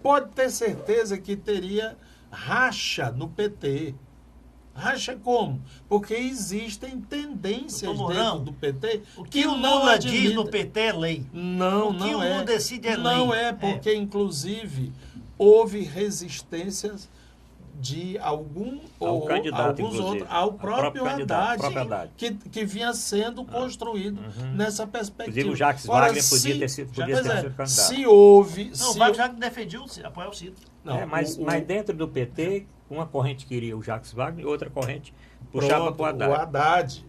pode ter certeza que teria racha no PT. Racha como? Porque existem tendências dentro do PT o que o Lula diz no PT é lei. Não é. O que o Lula decide é lei. Não é, porque inclusive houve resistências de alguns outros, ao próprio Haddad, que vinha sendo construído nessa perspectiva. Inclusive o Jacques Wagner podia ter sido candidato. Se houve... Não, o Wagner já defendia apoiar o Ciro. Mas dentro do PT, uma corrente queria o Jacques Wagner e outra corrente puxava para o Haddad. O Haddad.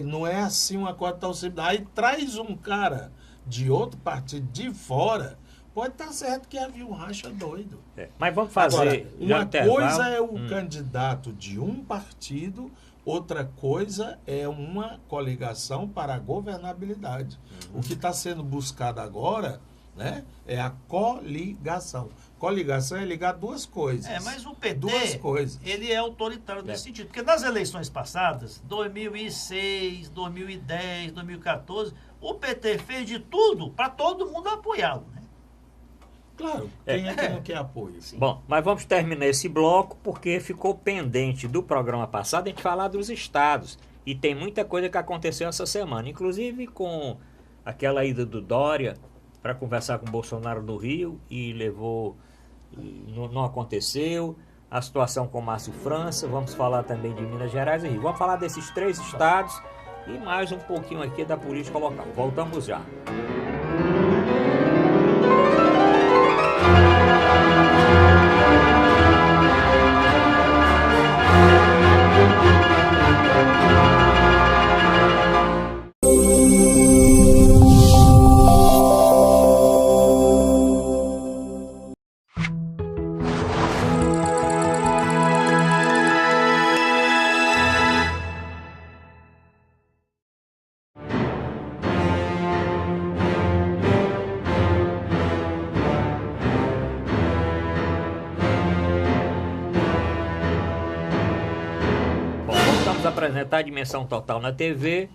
Não é assim uma coisa tão simples. Aí traz um cara de outro partido de fora, pode estar certo que havia um racha doido. Mas vamos fazer... Agora, uma coisa é o candidato de um partido, outra coisa é uma coligação para a governabilidade. O que está sendo buscado agora, né, é a coligação. Coligação é ligar duas coisas. Mas o PT, duas coisas. Ele é autoritário nesse sentido. Porque nas eleições passadas, 2006, 2010, 2014, o PT fez de tudo para todo mundo apoiá-lo, né? Claro, quem é que não quer apoio? Sim. Bom, mas vamos terminar esse bloco porque ficou pendente do programa passado a gente falar dos estados. E tem muita coisa que aconteceu essa semana, inclusive com aquela ida do Dória para conversar com o Bolsonaro no Rio e levou... Não aconteceu. a situação com Márcio França, vamos falar também de Minas Gerais e Rio. Vamos falar desses 3 estados e mais um pouquinho aqui da política local. Voltamos já. Apresentar a Dimensão Total na TV,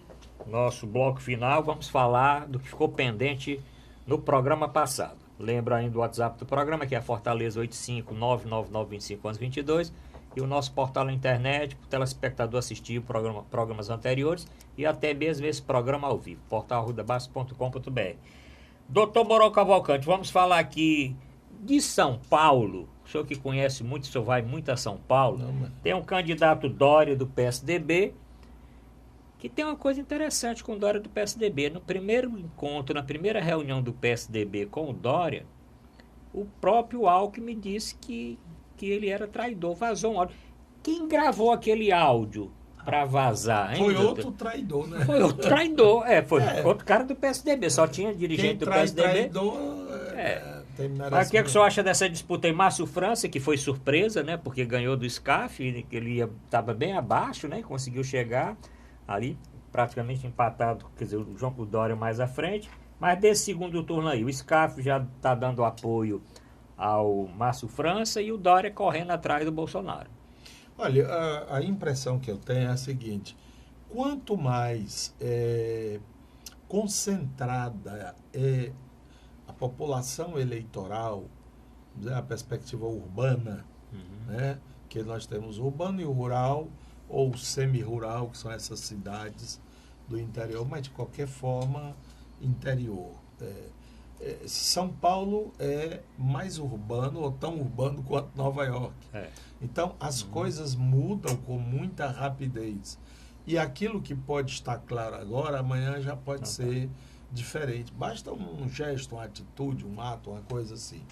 nosso bloco final, vamos falar do que ficou pendente no programa passado. Lembra ainda o WhatsApp do programa, que é a Fortaleza 85999251122, e o nosso portal na internet, para o telespectador assistir programas anteriores e até mesmo esse programa ao vivo, portalrudabaixo.com.br. Doutor Mourão Cavalcante, vamos falar aqui de São Paulo. O senhor que conhece muito, o senhor vai muito a São Paulo. Tem um candidato Dória do PSDB, que tem uma coisa interessante com o Dória do PSDB. No primeiro encontro, na primeira reunião do PSDB com o Dória, o próprio Alckmin disse que ele era traidor, vazou um áudio. Quem gravou aquele áudio para vazar? Foi outro traidor, né? Foi outro traidor, foi outro cara do PSDB, só tinha dirigente do PSDB. Traidor, Mas o que o senhor acha dessa disputa aí? Márcio França, que foi surpresa, né? Porque ganhou do SCAF, ele estava bem abaixo, né? Conseguiu chegar ali, praticamente empatado, quer dizer, o João Dória mais à frente. Mas desse segundo turno aí, o SCAF já está dando apoio ao Márcio França e o Dória correndo atrás do Bolsonaro. Olha, a impressão que eu tenho é a seguinte: quanto mais concentrada é a população eleitoral, a perspectiva urbana, né, que nós temos o urbano e o rural, ou semi-rural, que são essas cidades do interior, mas de qualquer forma, interior. São Paulo é mais urbano, ou tão urbano quanto Nova York. Então, as coisas mudam com muita rapidez. E aquilo que pode estar claro agora, amanhã já pode ser diferente. Basta um gesto, uma atitude, um ato, uma coisa assim.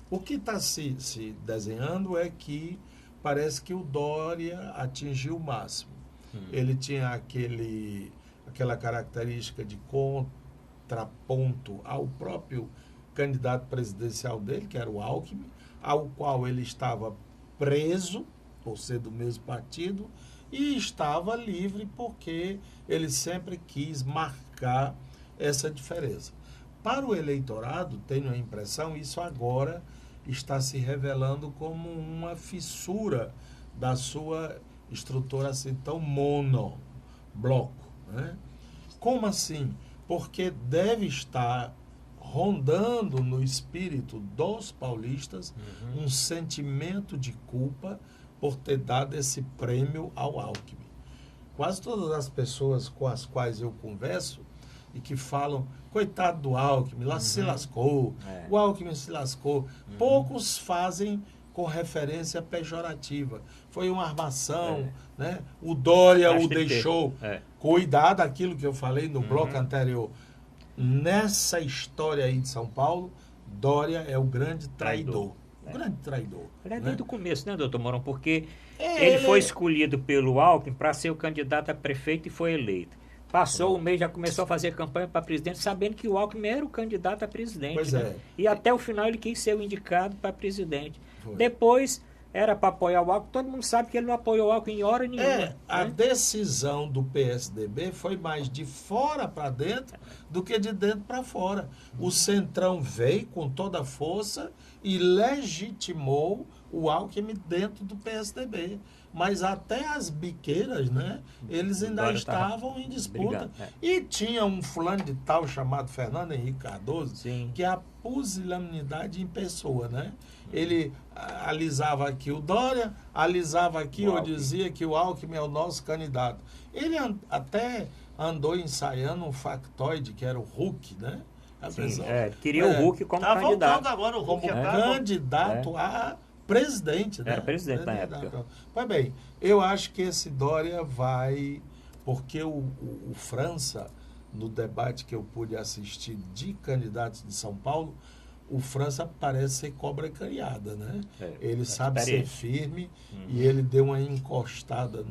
O que está se desenhando é que parece que o Dória atingiu o máximo. Ele tinha aquela característica de contraponto ao próprio candidato presidencial dele, que era o Alckmin, ao qual ele estava preso, por ser do mesmo partido, e estava livre porque ele sempre quis marcar essa diferença. Para o eleitorado, tenho a impressão, isso agora está se revelando como uma fissura da sua estrutura assim tão monobloco, né? Como assim? Porque deve estar rondando no espírito dos paulistas um sentimento de culpa por ter dado esse prêmio ao Alckmin. Quase todas as pessoas com as quais eu converso e que falam, coitado do Alckmin, lá se lascou, o Alckmin se lascou. Poucos fazem com referência pejorativa. Foi uma armação, né? O Dória o deixou. Cuidado daquilo que eu falei no bloco anterior. Nessa história aí de São Paulo, Dória é o grande traidor. O grande traidor. Ele é desde o começo, né, doutor Mourão? Porque ele foi escolhido pelo Alckmin para ser o candidato a prefeito e foi eleito. Passou o mês, já começou a fazer campanha para presidente, sabendo que o Alckmin era o candidato a presidente. Pois né? E até o final ele quis ser o indicado para presidente. Depois era para apoiar o Alckmin, todo mundo sabe que ele não apoiou o Alckmin em hora nenhuma. A decisão do PSDB foi mais de fora para dentro do que de dentro para fora. O Centrão veio com toda a força e legitimou o Alckmin dentro do PSDB. Mas até as biqueiras, né? Eles ainda estavam em disputa. E tinha um fulano de tal chamado Fernando Henrique Cardoso, que é a pusilanimidade em pessoa, né? Ele alisava aqui o Dória, alisava aqui, ou dizia que o Alckmin é o nosso candidato. Ele até andou ensaiando um factoide, que era o Hulk, né? Queria o Hulk como candidato. Agora o Hulk como candidato a presidente, né? Era presidente na época. Pois bem, eu acho que esse Dória vai... Porque o França, no debate que eu pude assistir de candidatos de São Paulo, o França parece ser cobra criada, né? Ele sabe ser firme e ele deu uma encostada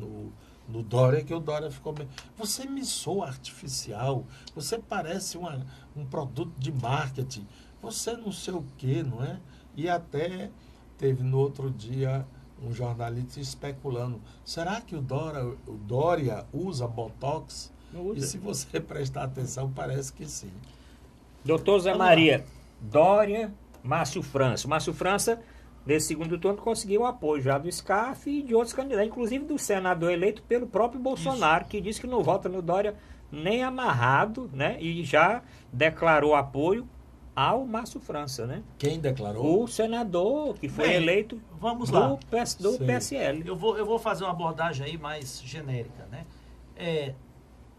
no Dória, que o Dória ficou bem. Você me soa artificial, você parece um produto de marketing, você não sei o quê, não é? E até teve no outro dia um jornalista especulando, será que o Dória usa Botox? E se você prestar atenção, parece que sim. Doutor Zé Maria, Dória, Márcio França. Márcio França, nesse segundo turno, conseguiu o apoio já do SCAF e de outros candidatos, inclusive do senador eleito pelo próprio Bolsonaro, que disse que não vota no Dória nem amarrado, né? E já declarou apoio ao Márcio França, né? Quem declarou? O senador que foi eleito vamos lá. do PSL. Eu vou fazer uma abordagem aí mais genérica, né?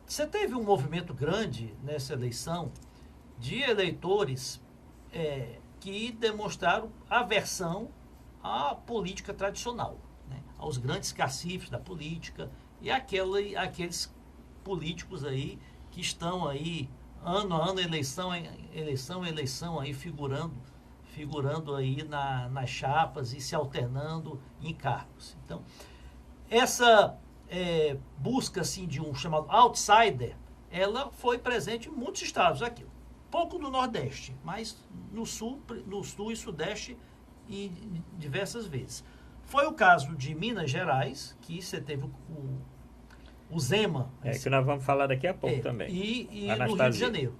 Você teve um movimento grande nessa eleição de eleitores que demonstraram aversão à política tradicional, né? Aos grandes cacifes da política e aqueles políticos aí que estão aí ano a ano, eleição aí figurando aí nas chapas e se alternando em cargos. Então, essa busca assim de um chamado outsider, ela foi presente em muitos estados aqui, pouco no Nordeste, mas no Sul e Sudeste e diversas vezes. Foi o caso de Minas Gerais, que você teve o Zema. Que nós vamos falar daqui a pouco também. E no Rio de Janeiro.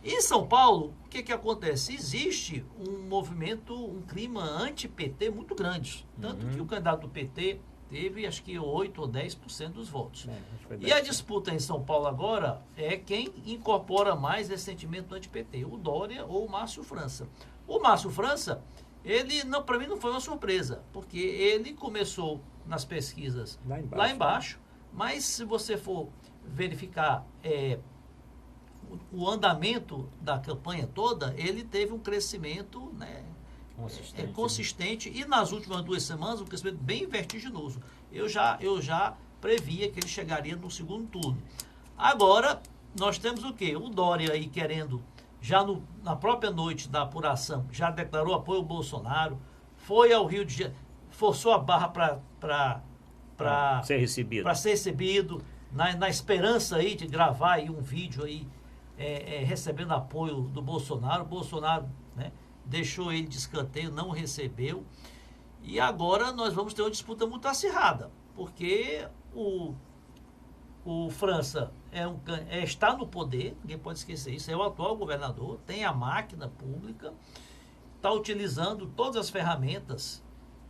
Em São Paulo, o que acontece? Existe um movimento, um clima anti-PT muito grande. Tanto que o candidato do PT teve, acho que 8 ou 10% dos votos. E a disputa em São Paulo agora é quem incorpora mais esse sentimento anti-PT, o Dória ou o Márcio França. O Márcio França, ele, para mim, não foi uma surpresa, porque ele começou nas pesquisas lá embaixo, mas se você for verificar o andamento da campanha toda, ele teve um crescimento, né, consistente e nas últimas 2 semanas um crescimento bem vertiginoso. Eu já previa que ele chegaria no segundo turno. Agora, nós temos o quê? O Dória aí querendo, já na própria noite da apuração, já declarou apoio ao Bolsonaro, foi ao Rio de Janeiro, forçou a barra para ser recebido, na esperança aí de gravar aí um vídeo aí recebendo apoio do Bolsonaro. O Bolsonaro, né, deixou ele de escanteio, não recebeu. E agora nós vamos ter uma disputa muito acirrada, porque o França está no poder, ninguém pode esquecer isso, é o atual governador, tem a máquina pública, está utilizando todas as ferramentas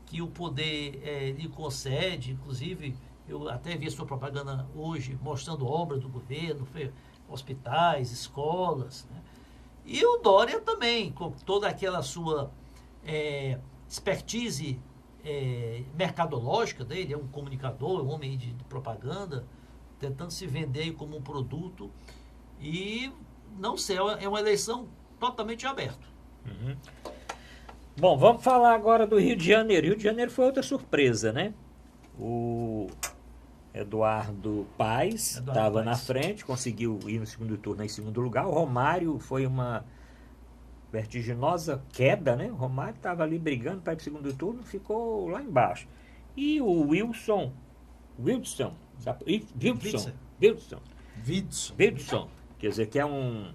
que o poder lhe concede. Inclusive, eu até vi a sua propaganda hoje mostrando obras do governo, hospitais, escolas, né? E o Dória também, com toda aquela sua expertise mercadológica dele, é um comunicador, um homem de propaganda, tentando se vender como um produto. E não sei, é uma eleição totalmente aberta. Bom, vamos falar agora do Rio de Janeiro. Rio de Janeiro foi outra surpresa, né? O Eduardo Paes estava na frente, conseguiu ir no segundo turno em segundo lugar. O Romário foi uma vertiginosa queda, né? O Romário estava ali brigando para ir para o segundo turno, ficou lá embaixo. E o Wilson, quer dizer, que é um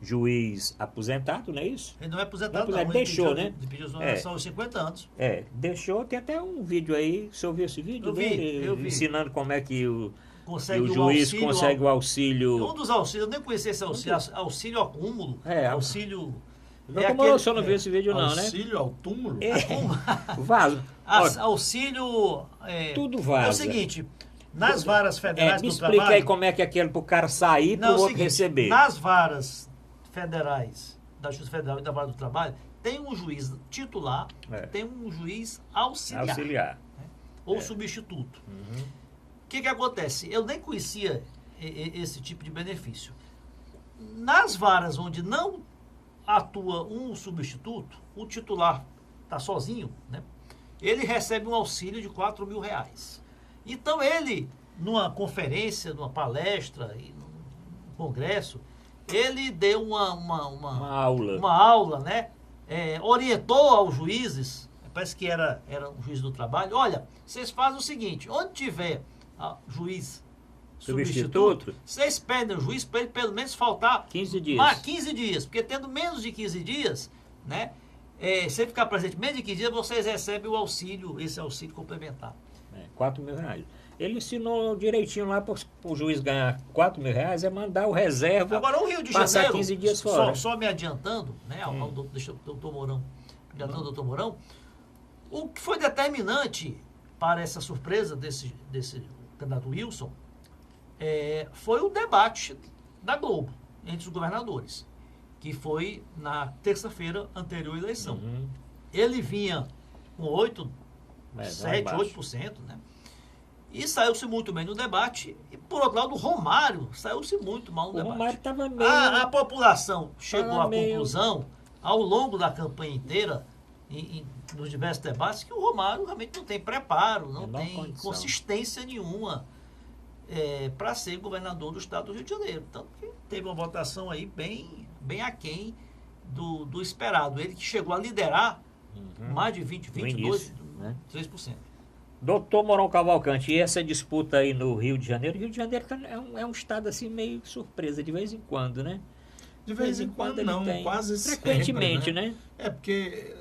juiz aposentado, não é isso? Ele não é aposentado, não. Ele deixou, né? Ele pediu só os 50 anos. Deixou. Tem até um vídeo aí. Você ouviu esse vídeo dele? Eu vi. Ensinando como é que o juiz consegue o auxílio. Um dos auxílios, eu nem conhecia esse auxílio acúmulo. Auxílio. O senhor não viu esse vídeo, não, né? Auxílio ao túmulo? Vaza. Auxílio. Tudo vaza. É o seguinte. Nas varas federais me do explica trabalho... aí como é que é aquele para o cara sair para o outro receber. Nas varas federais, da Justiça Federal e da Vara do Trabalho, tem um juiz titular, tem um juiz auxiliar. Né? Ou substituto. O que acontece? Eu nem conhecia esse tipo de benefício. Nas varas onde não atua um substituto, o titular está sozinho, né? ele recebe um auxílio de R$ 4.000. Então ele, numa conferência, numa palestra, num congresso, ele deu uma aula, né? Orientou aos juízes, parece que era um juiz do trabalho, olha, vocês fazem o seguinte, onde tiver juiz substituto, vocês pedem o juiz para ele pelo menos faltar 15 dias. 15 dias, porque tendo menos de 15 dias, né? Se ele ficar presente menos de 15 dias, vocês recebem o auxílio, esse auxílio complementar. R$ 4.000. Ele ensinou direitinho lá para o juiz ganhar R$ 4.000, é mandar o reserva. Agora, o Rio de passar Janeiro, 15 dias fora. Só me adiantando, né, deixa o doutor Mourão, adiantando o doutor Mourão, o que foi determinante para essa surpresa desse candidato Wilson foi o debate da Globo entre os governadores, que foi na terça-feira anterior à eleição. Ele vinha com 8%, né? E saiu-se muito bem no debate. E, por outro lado, o Romário saiu-se muito mal no debate. O Romário estava meio... A população chegou à conclusão, ao longo da campanha inteira, nos diversos debates, que o Romário realmente não tem preparo, não tem consistência nenhuma para ser governador do estado do Rio de Janeiro. Então, teve uma votação aí bem aquém do esperado. Ele que chegou a liderar mais de 22, né? 3%. Doutor Mourão Cavalcante, e essa disputa aí no Rio de Janeiro? Rio de Janeiro é um estado assim meio surpresa de vez em quando, né? De vez em quando não, quase frequentemente, sempre, né? Porque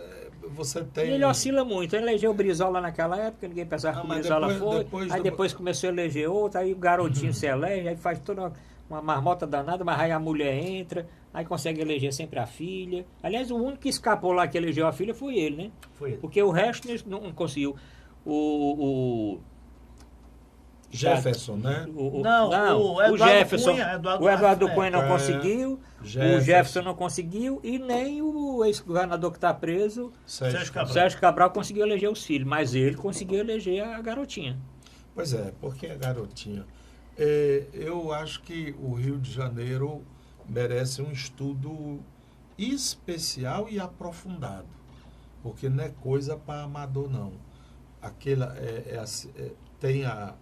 você tem... E ele oscila muito. Ele elegeu o Brizola naquela época, ninguém pensava que o Brizola foi. Depois começou a eleger outro, aí o garotinho se elege, aí faz toda uma marmota danada, mas aí a mulher entra, aí consegue eleger sempre a filha. Aliás, o único que escapou lá que elegeu a filha foi ele, né? Foi ele. Porque o resto não conseguiu. O Jefferson, né? O Jefferson. O Eduardo Cunha não conseguiu, o Jefferson não conseguiu e nem o ex-governador que está preso, Sérgio Cabral, conseguiu eleger os filhos, mas ele conseguiu eleger a garotinha. Pois é, porque a garotinha. Eu acho que o Rio de Janeiro merece um estudo especial e aprofundado, porque não é coisa para amador, não. Aquela tem a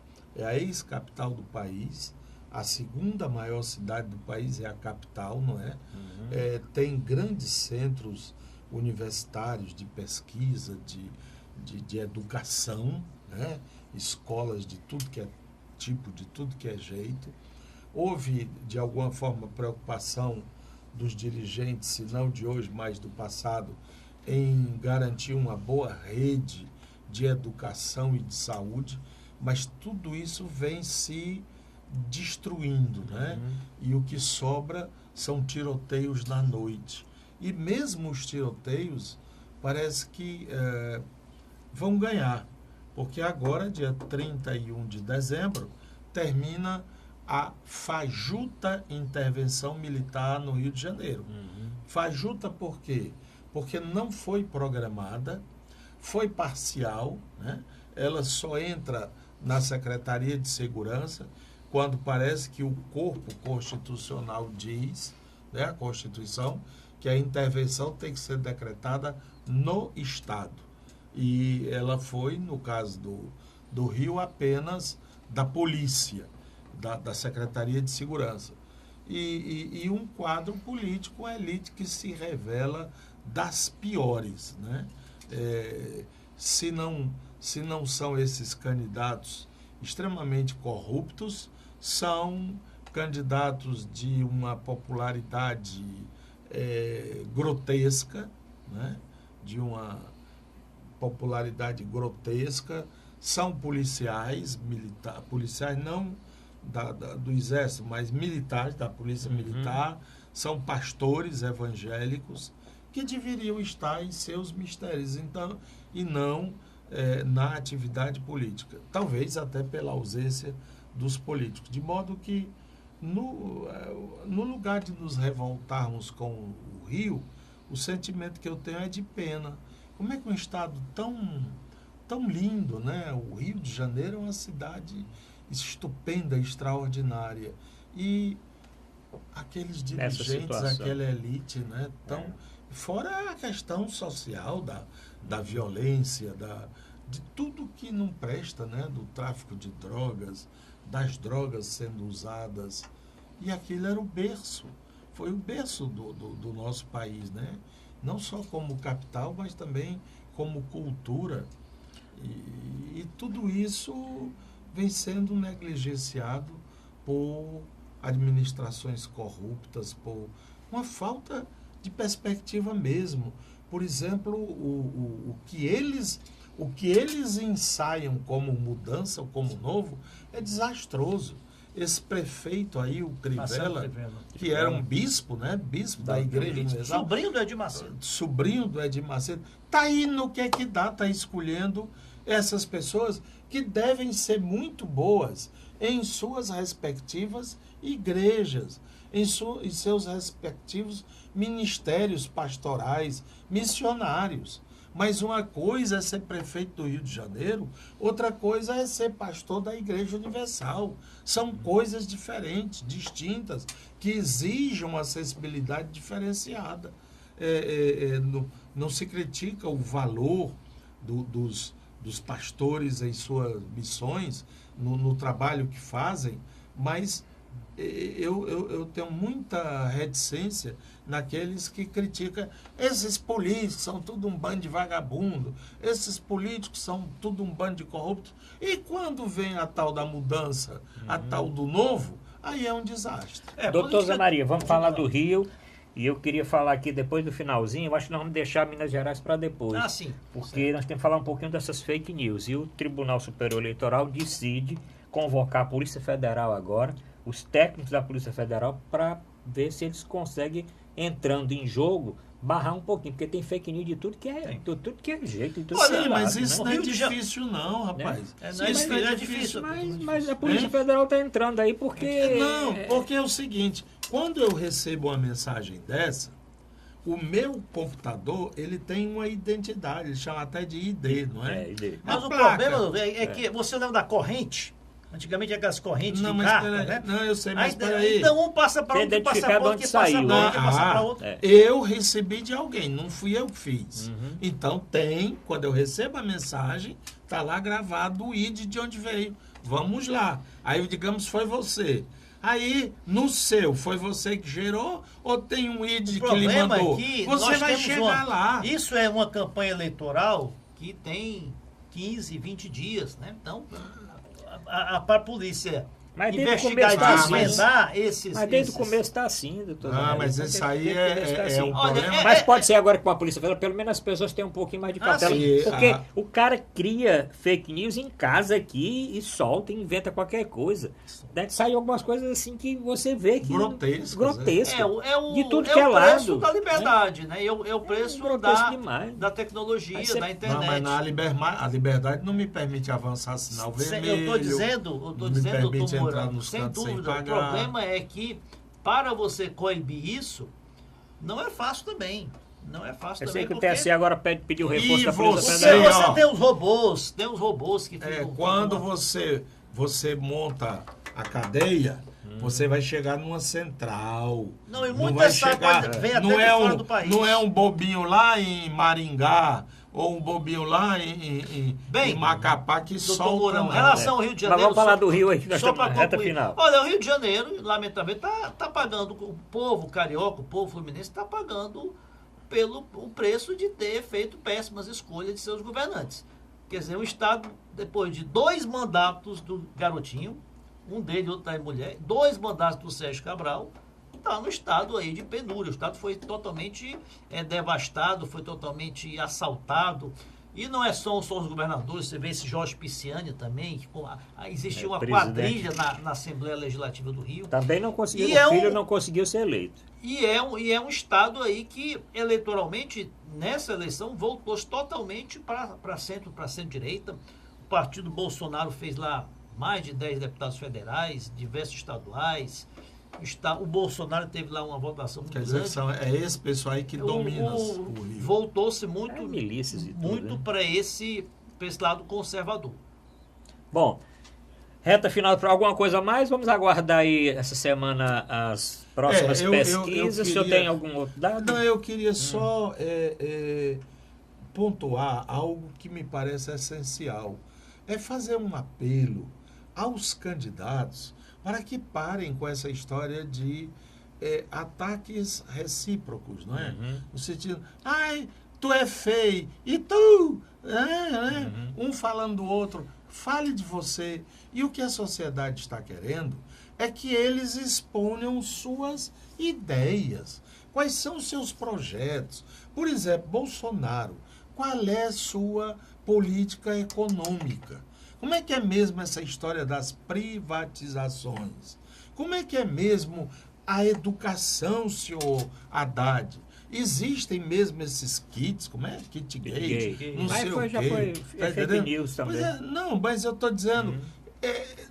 ex-capital do país, a segunda maior cidade do país é a capital, não é? Tem grandes centros universitários de pesquisa, de educação, né? Escolas de tudo que é tipo, de tudo que é jeito. Houve, de alguma forma, preocupação dos dirigentes, se não de hoje, mas do passado, em garantir uma boa rede de educação e de saúde, mas tudo isso vem se destruindo, né? E o que sobra são tiroteios na noite. E mesmo os tiroteios parece que vão ganhar, porque agora, dia 31 de dezembro, termina a fajuta intervenção militar no Rio de Janeiro. Fajuta por quê? Porque não foi programada, foi parcial, né? Ela só entra na Secretaria de Segurança quando parece que o corpo constitucional diz, né, a Constituição, que a intervenção tem que ser decretada no Estado. E ela foi, no caso do Rio, apenas da polícia, da Secretaria de Segurança. E um quadro político, uma elite que se revela das piores, né? Se não são esses candidatos extremamente corruptos, são candidatos de uma popularidade grotesca, né? De uma popularidade grotesca, são policiais não do Exército, mas militares, da Polícia Militar, são pastores evangélicos que deveriam estar em seus mistérios, então, e não na atividade política. Talvez até pela ausência dos políticos. De modo que, no lugar de nos revoltarmos com o Rio, o sentimento que eu tenho é de pena. Como é que um estado tão lindo, né? O Rio de Janeiro é uma cidade estupenda, extraordinária. E aqueles dirigentes, aquela elite, né? Fora a questão social da violência, de tudo que não presta, né? Do tráfico de drogas, das drogas sendo usadas. E aquilo era o berço, foi o berço do nosso país, né? Não só como capital, mas também como cultura. E tudo isso vem sendo negligenciado por administrações corruptas, por uma falta de perspectiva mesmo. Por exemplo, o que eles ensaiam como mudança, como novo, é desastroso. Esse prefeito aí, o Crivella, que era um bispo, né? Bispo da Igreja Universal. Sobrinho do Edir Macedo. Sobrinho do Edir Macedo. Está aí no que é que dá, está escolhendo essas pessoas que devem ser muito boas em suas respectivas igrejas, em seus respectivos ministérios pastorais, missionários. Mas uma coisa é ser prefeito do Rio de Janeiro, outra coisa é ser pastor da Igreja Universal. São coisas diferentes, distintas, que exigem uma acessibilidade diferenciada. Não se critica o valor dos pastores em suas missões, no trabalho que fazem, mas eu tenho muita reticência naqueles que criticam. Esses políticos são tudo um bando de vagabundo, esses políticos são tudo um bando de corruptos. E quando vem a tal da mudança, a tal do novo, aí é um desastre. Doutor Zé Maria, vamos falar do Rio. E eu queria falar aqui, depois do finalzinho, eu acho que nós vamos deixar Minas Gerais para depois. Sim. Porque certo. Nós temos que falar um pouquinho dessas fake news. E o Tribunal Superior Eleitoral decide convocar a Polícia Federal agora, os técnicos da Polícia Federal, para ver se eles conseguem, entrando em jogo, barrar um pouquinho. Porque tem fake news de tudo que é jeito. De tudo Sim, mas isso não é Rio de difícil não, rapaz. Não é difícil. Mas a Polícia Federal está entrando aí porque... Não, porque é o seguinte, quando eu recebo uma mensagem dessa, o meu computador, ele tem uma identidade, ele chama até de ID, não é? ID. Mas o problema é que você lembra da corrente? Antigamente aquelas correntes de carta, né? Não, eu sei, mas peraí. Então um passa para outro, passa para outro, que passa para outro, que passa para outro. Eu recebi de alguém, não fui eu que fiz. Então quando eu recebo a mensagem, tá lá gravado o ID de onde veio. Vamos lá. Aí, digamos, foi você. Aí, no seu, foi você que gerou ou tem um ID que lhe mandou? É que você vai chegar lá. Isso é uma campanha eleitoral que tem 15, 20 dias, né? Então, para a polícia investigar e desvendar esses... Mas desde o começo está assim, doutor. Mas isso aí é um problema. Mas pode ser agora com a Polícia Federal, pelo menos as pessoas têm um pouquinho mais de cautela. Porque o cara cria fake news em casa aqui e solta, inventa qualquer coisa. Deve sair algumas coisas assim que você vê que... Grotescas. De tudo que é lado. É o preço da liberdade, né? É o preço da tecnologia, da internet. Não, mas a liberdade não me permite avançar sinal vermelho. Eu estou dizendo, doutor Mourão, sem dúvida, o problema é que para você coibir isso, não é fácil também. Não é fácil também. Eu sei que o TSE agora pediu reforço da Polícia Federal. Você tem os robôs que ficam... Quando você monta a cadeia, você vai chegar numa central. Não, e muitas vem até de fora do país. Não é um bobinho lá em Maringá, ou um bobinho lá em Macapá que solta. Em relação ao Rio de Janeiro... Mas vamos falar do Rio aí, só para reta final. Olha, o Rio de Janeiro, lamentavelmente, está pagando, o povo carioca, o povo fluminense está pagando o preço de ter feito péssimas escolhas de seus governantes. Quer dizer, o Estado, depois de 2 mandatos do Garotinho, um deles, outro da mulher, 2 mandatos do Sérgio Cabral, está no estado aí de penúria. O estado foi totalmente devastado, foi totalmente assaltado. E não é só os governadores, você vê esse Jorge Pisciani também, que existiu uma quadrilha na Assembleia Legislativa do Rio. Também não conseguiu, o filho não conseguiu ser eleito. E é um estado aí que, eleitoralmente, nessa eleição, voltou totalmente para centro-direita. O partido Bolsonaro fez lá mais de 10 deputados federais, diversos estaduais. O Bolsonaro teve lá uma votação muito grande. Quer dizer, é esse pessoal aí que domina o Rio. Voltou-se muito, para esse lado conservador. Bom, reta final para alguma coisa a mais? Vamos aguardar aí essa semana as próximas pesquisas. O senhor tem algum outro dado? Não, eu queria só pontuar algo que me parece essencial. É fazer um apelo aos candidatos para que parem com essa história de ataques recíprocos, não é? No sentido, ai, tu é feio, e tu? Um falando do outro, fale de você. E o que a sociedade está querendo é que eles exponham suas ideias. Quais são os seus projetos? Por exemplo, Bolsonaro, qual é a sua política econômica? Como é que é mesmo essa história das privatizações? Como é que é mesmo a educação, senhor Haddad? Existem mesmo esses kits, como é? Kit gay, não sei o quê. Já foi fake news também. Não, mas eu estou dizendo,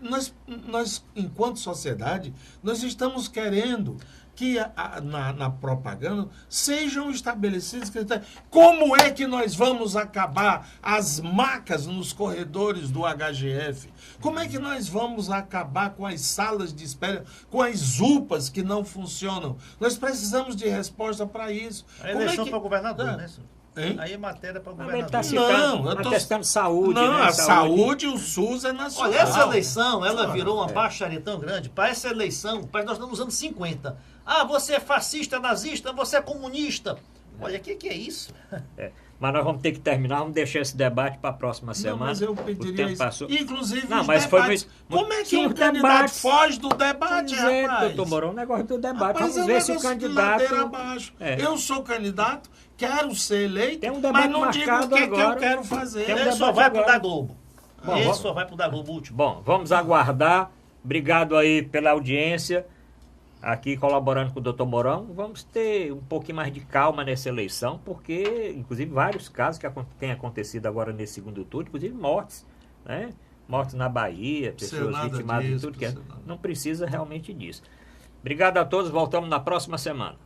nós, enquanto sociedade, nós estamos querendo que na propaganda sejam estabelecidos critérios. Como é que nós vamos acabar as macas nos corredores do HGF? Como é que nós vamos acabar com as salas de espera, com as UPAs que não funcionam? Nós precisamos de resposta para isso. A eleição para governador, né, senhor? Hein? Aí é matéria para Mas ele governador. está eu tô testando saúde. Não, né? a saúde, o SUS é nacional. Olha, essa eleição, ela virou uma baixaria tão grande. Para essa eleição, parece que nós estamos nos anos 50. Ah, você é fascista, nazista, você é comunista. Olha, o que é isso? Mas nós vamos ter que terminar, vamos deixar esse debate para a próxima semana. Não, mas eu O pediria tempo isso. passou. Inclusive, Não, os mas debates. foi Como é que tinha um os candidato debates. foge do debate, rapaz? Doutor Mourão, o negócio do debate. Rapaz, Vamos é ver se o negócio de candidato... ladeira abaixo. Eu sou candidato, quero ser eleito, Tem um debate mas não digo o marcado que agora. eu quero fazer. Tem um Ele só debate vai pro agora. da Globo. Bom, Ele vamos- só vai pro da Globo último. Bom, vamos aguardar. Obrigado aí pela audiência. Aqui colaborando com o doutor Mourão. Vamos ter um pouquinho mais de calma nessa eleição, porque, inclusive, vários casos que têm acontecido agora nesse segundo turno, inclusive mortes, né? Mortes na Bahia, pessoas nada vitimadas de disso, tudo que é. precisa nada. Não precisa realmente disso. Obrigado a todos. Voltamos na próxima semana.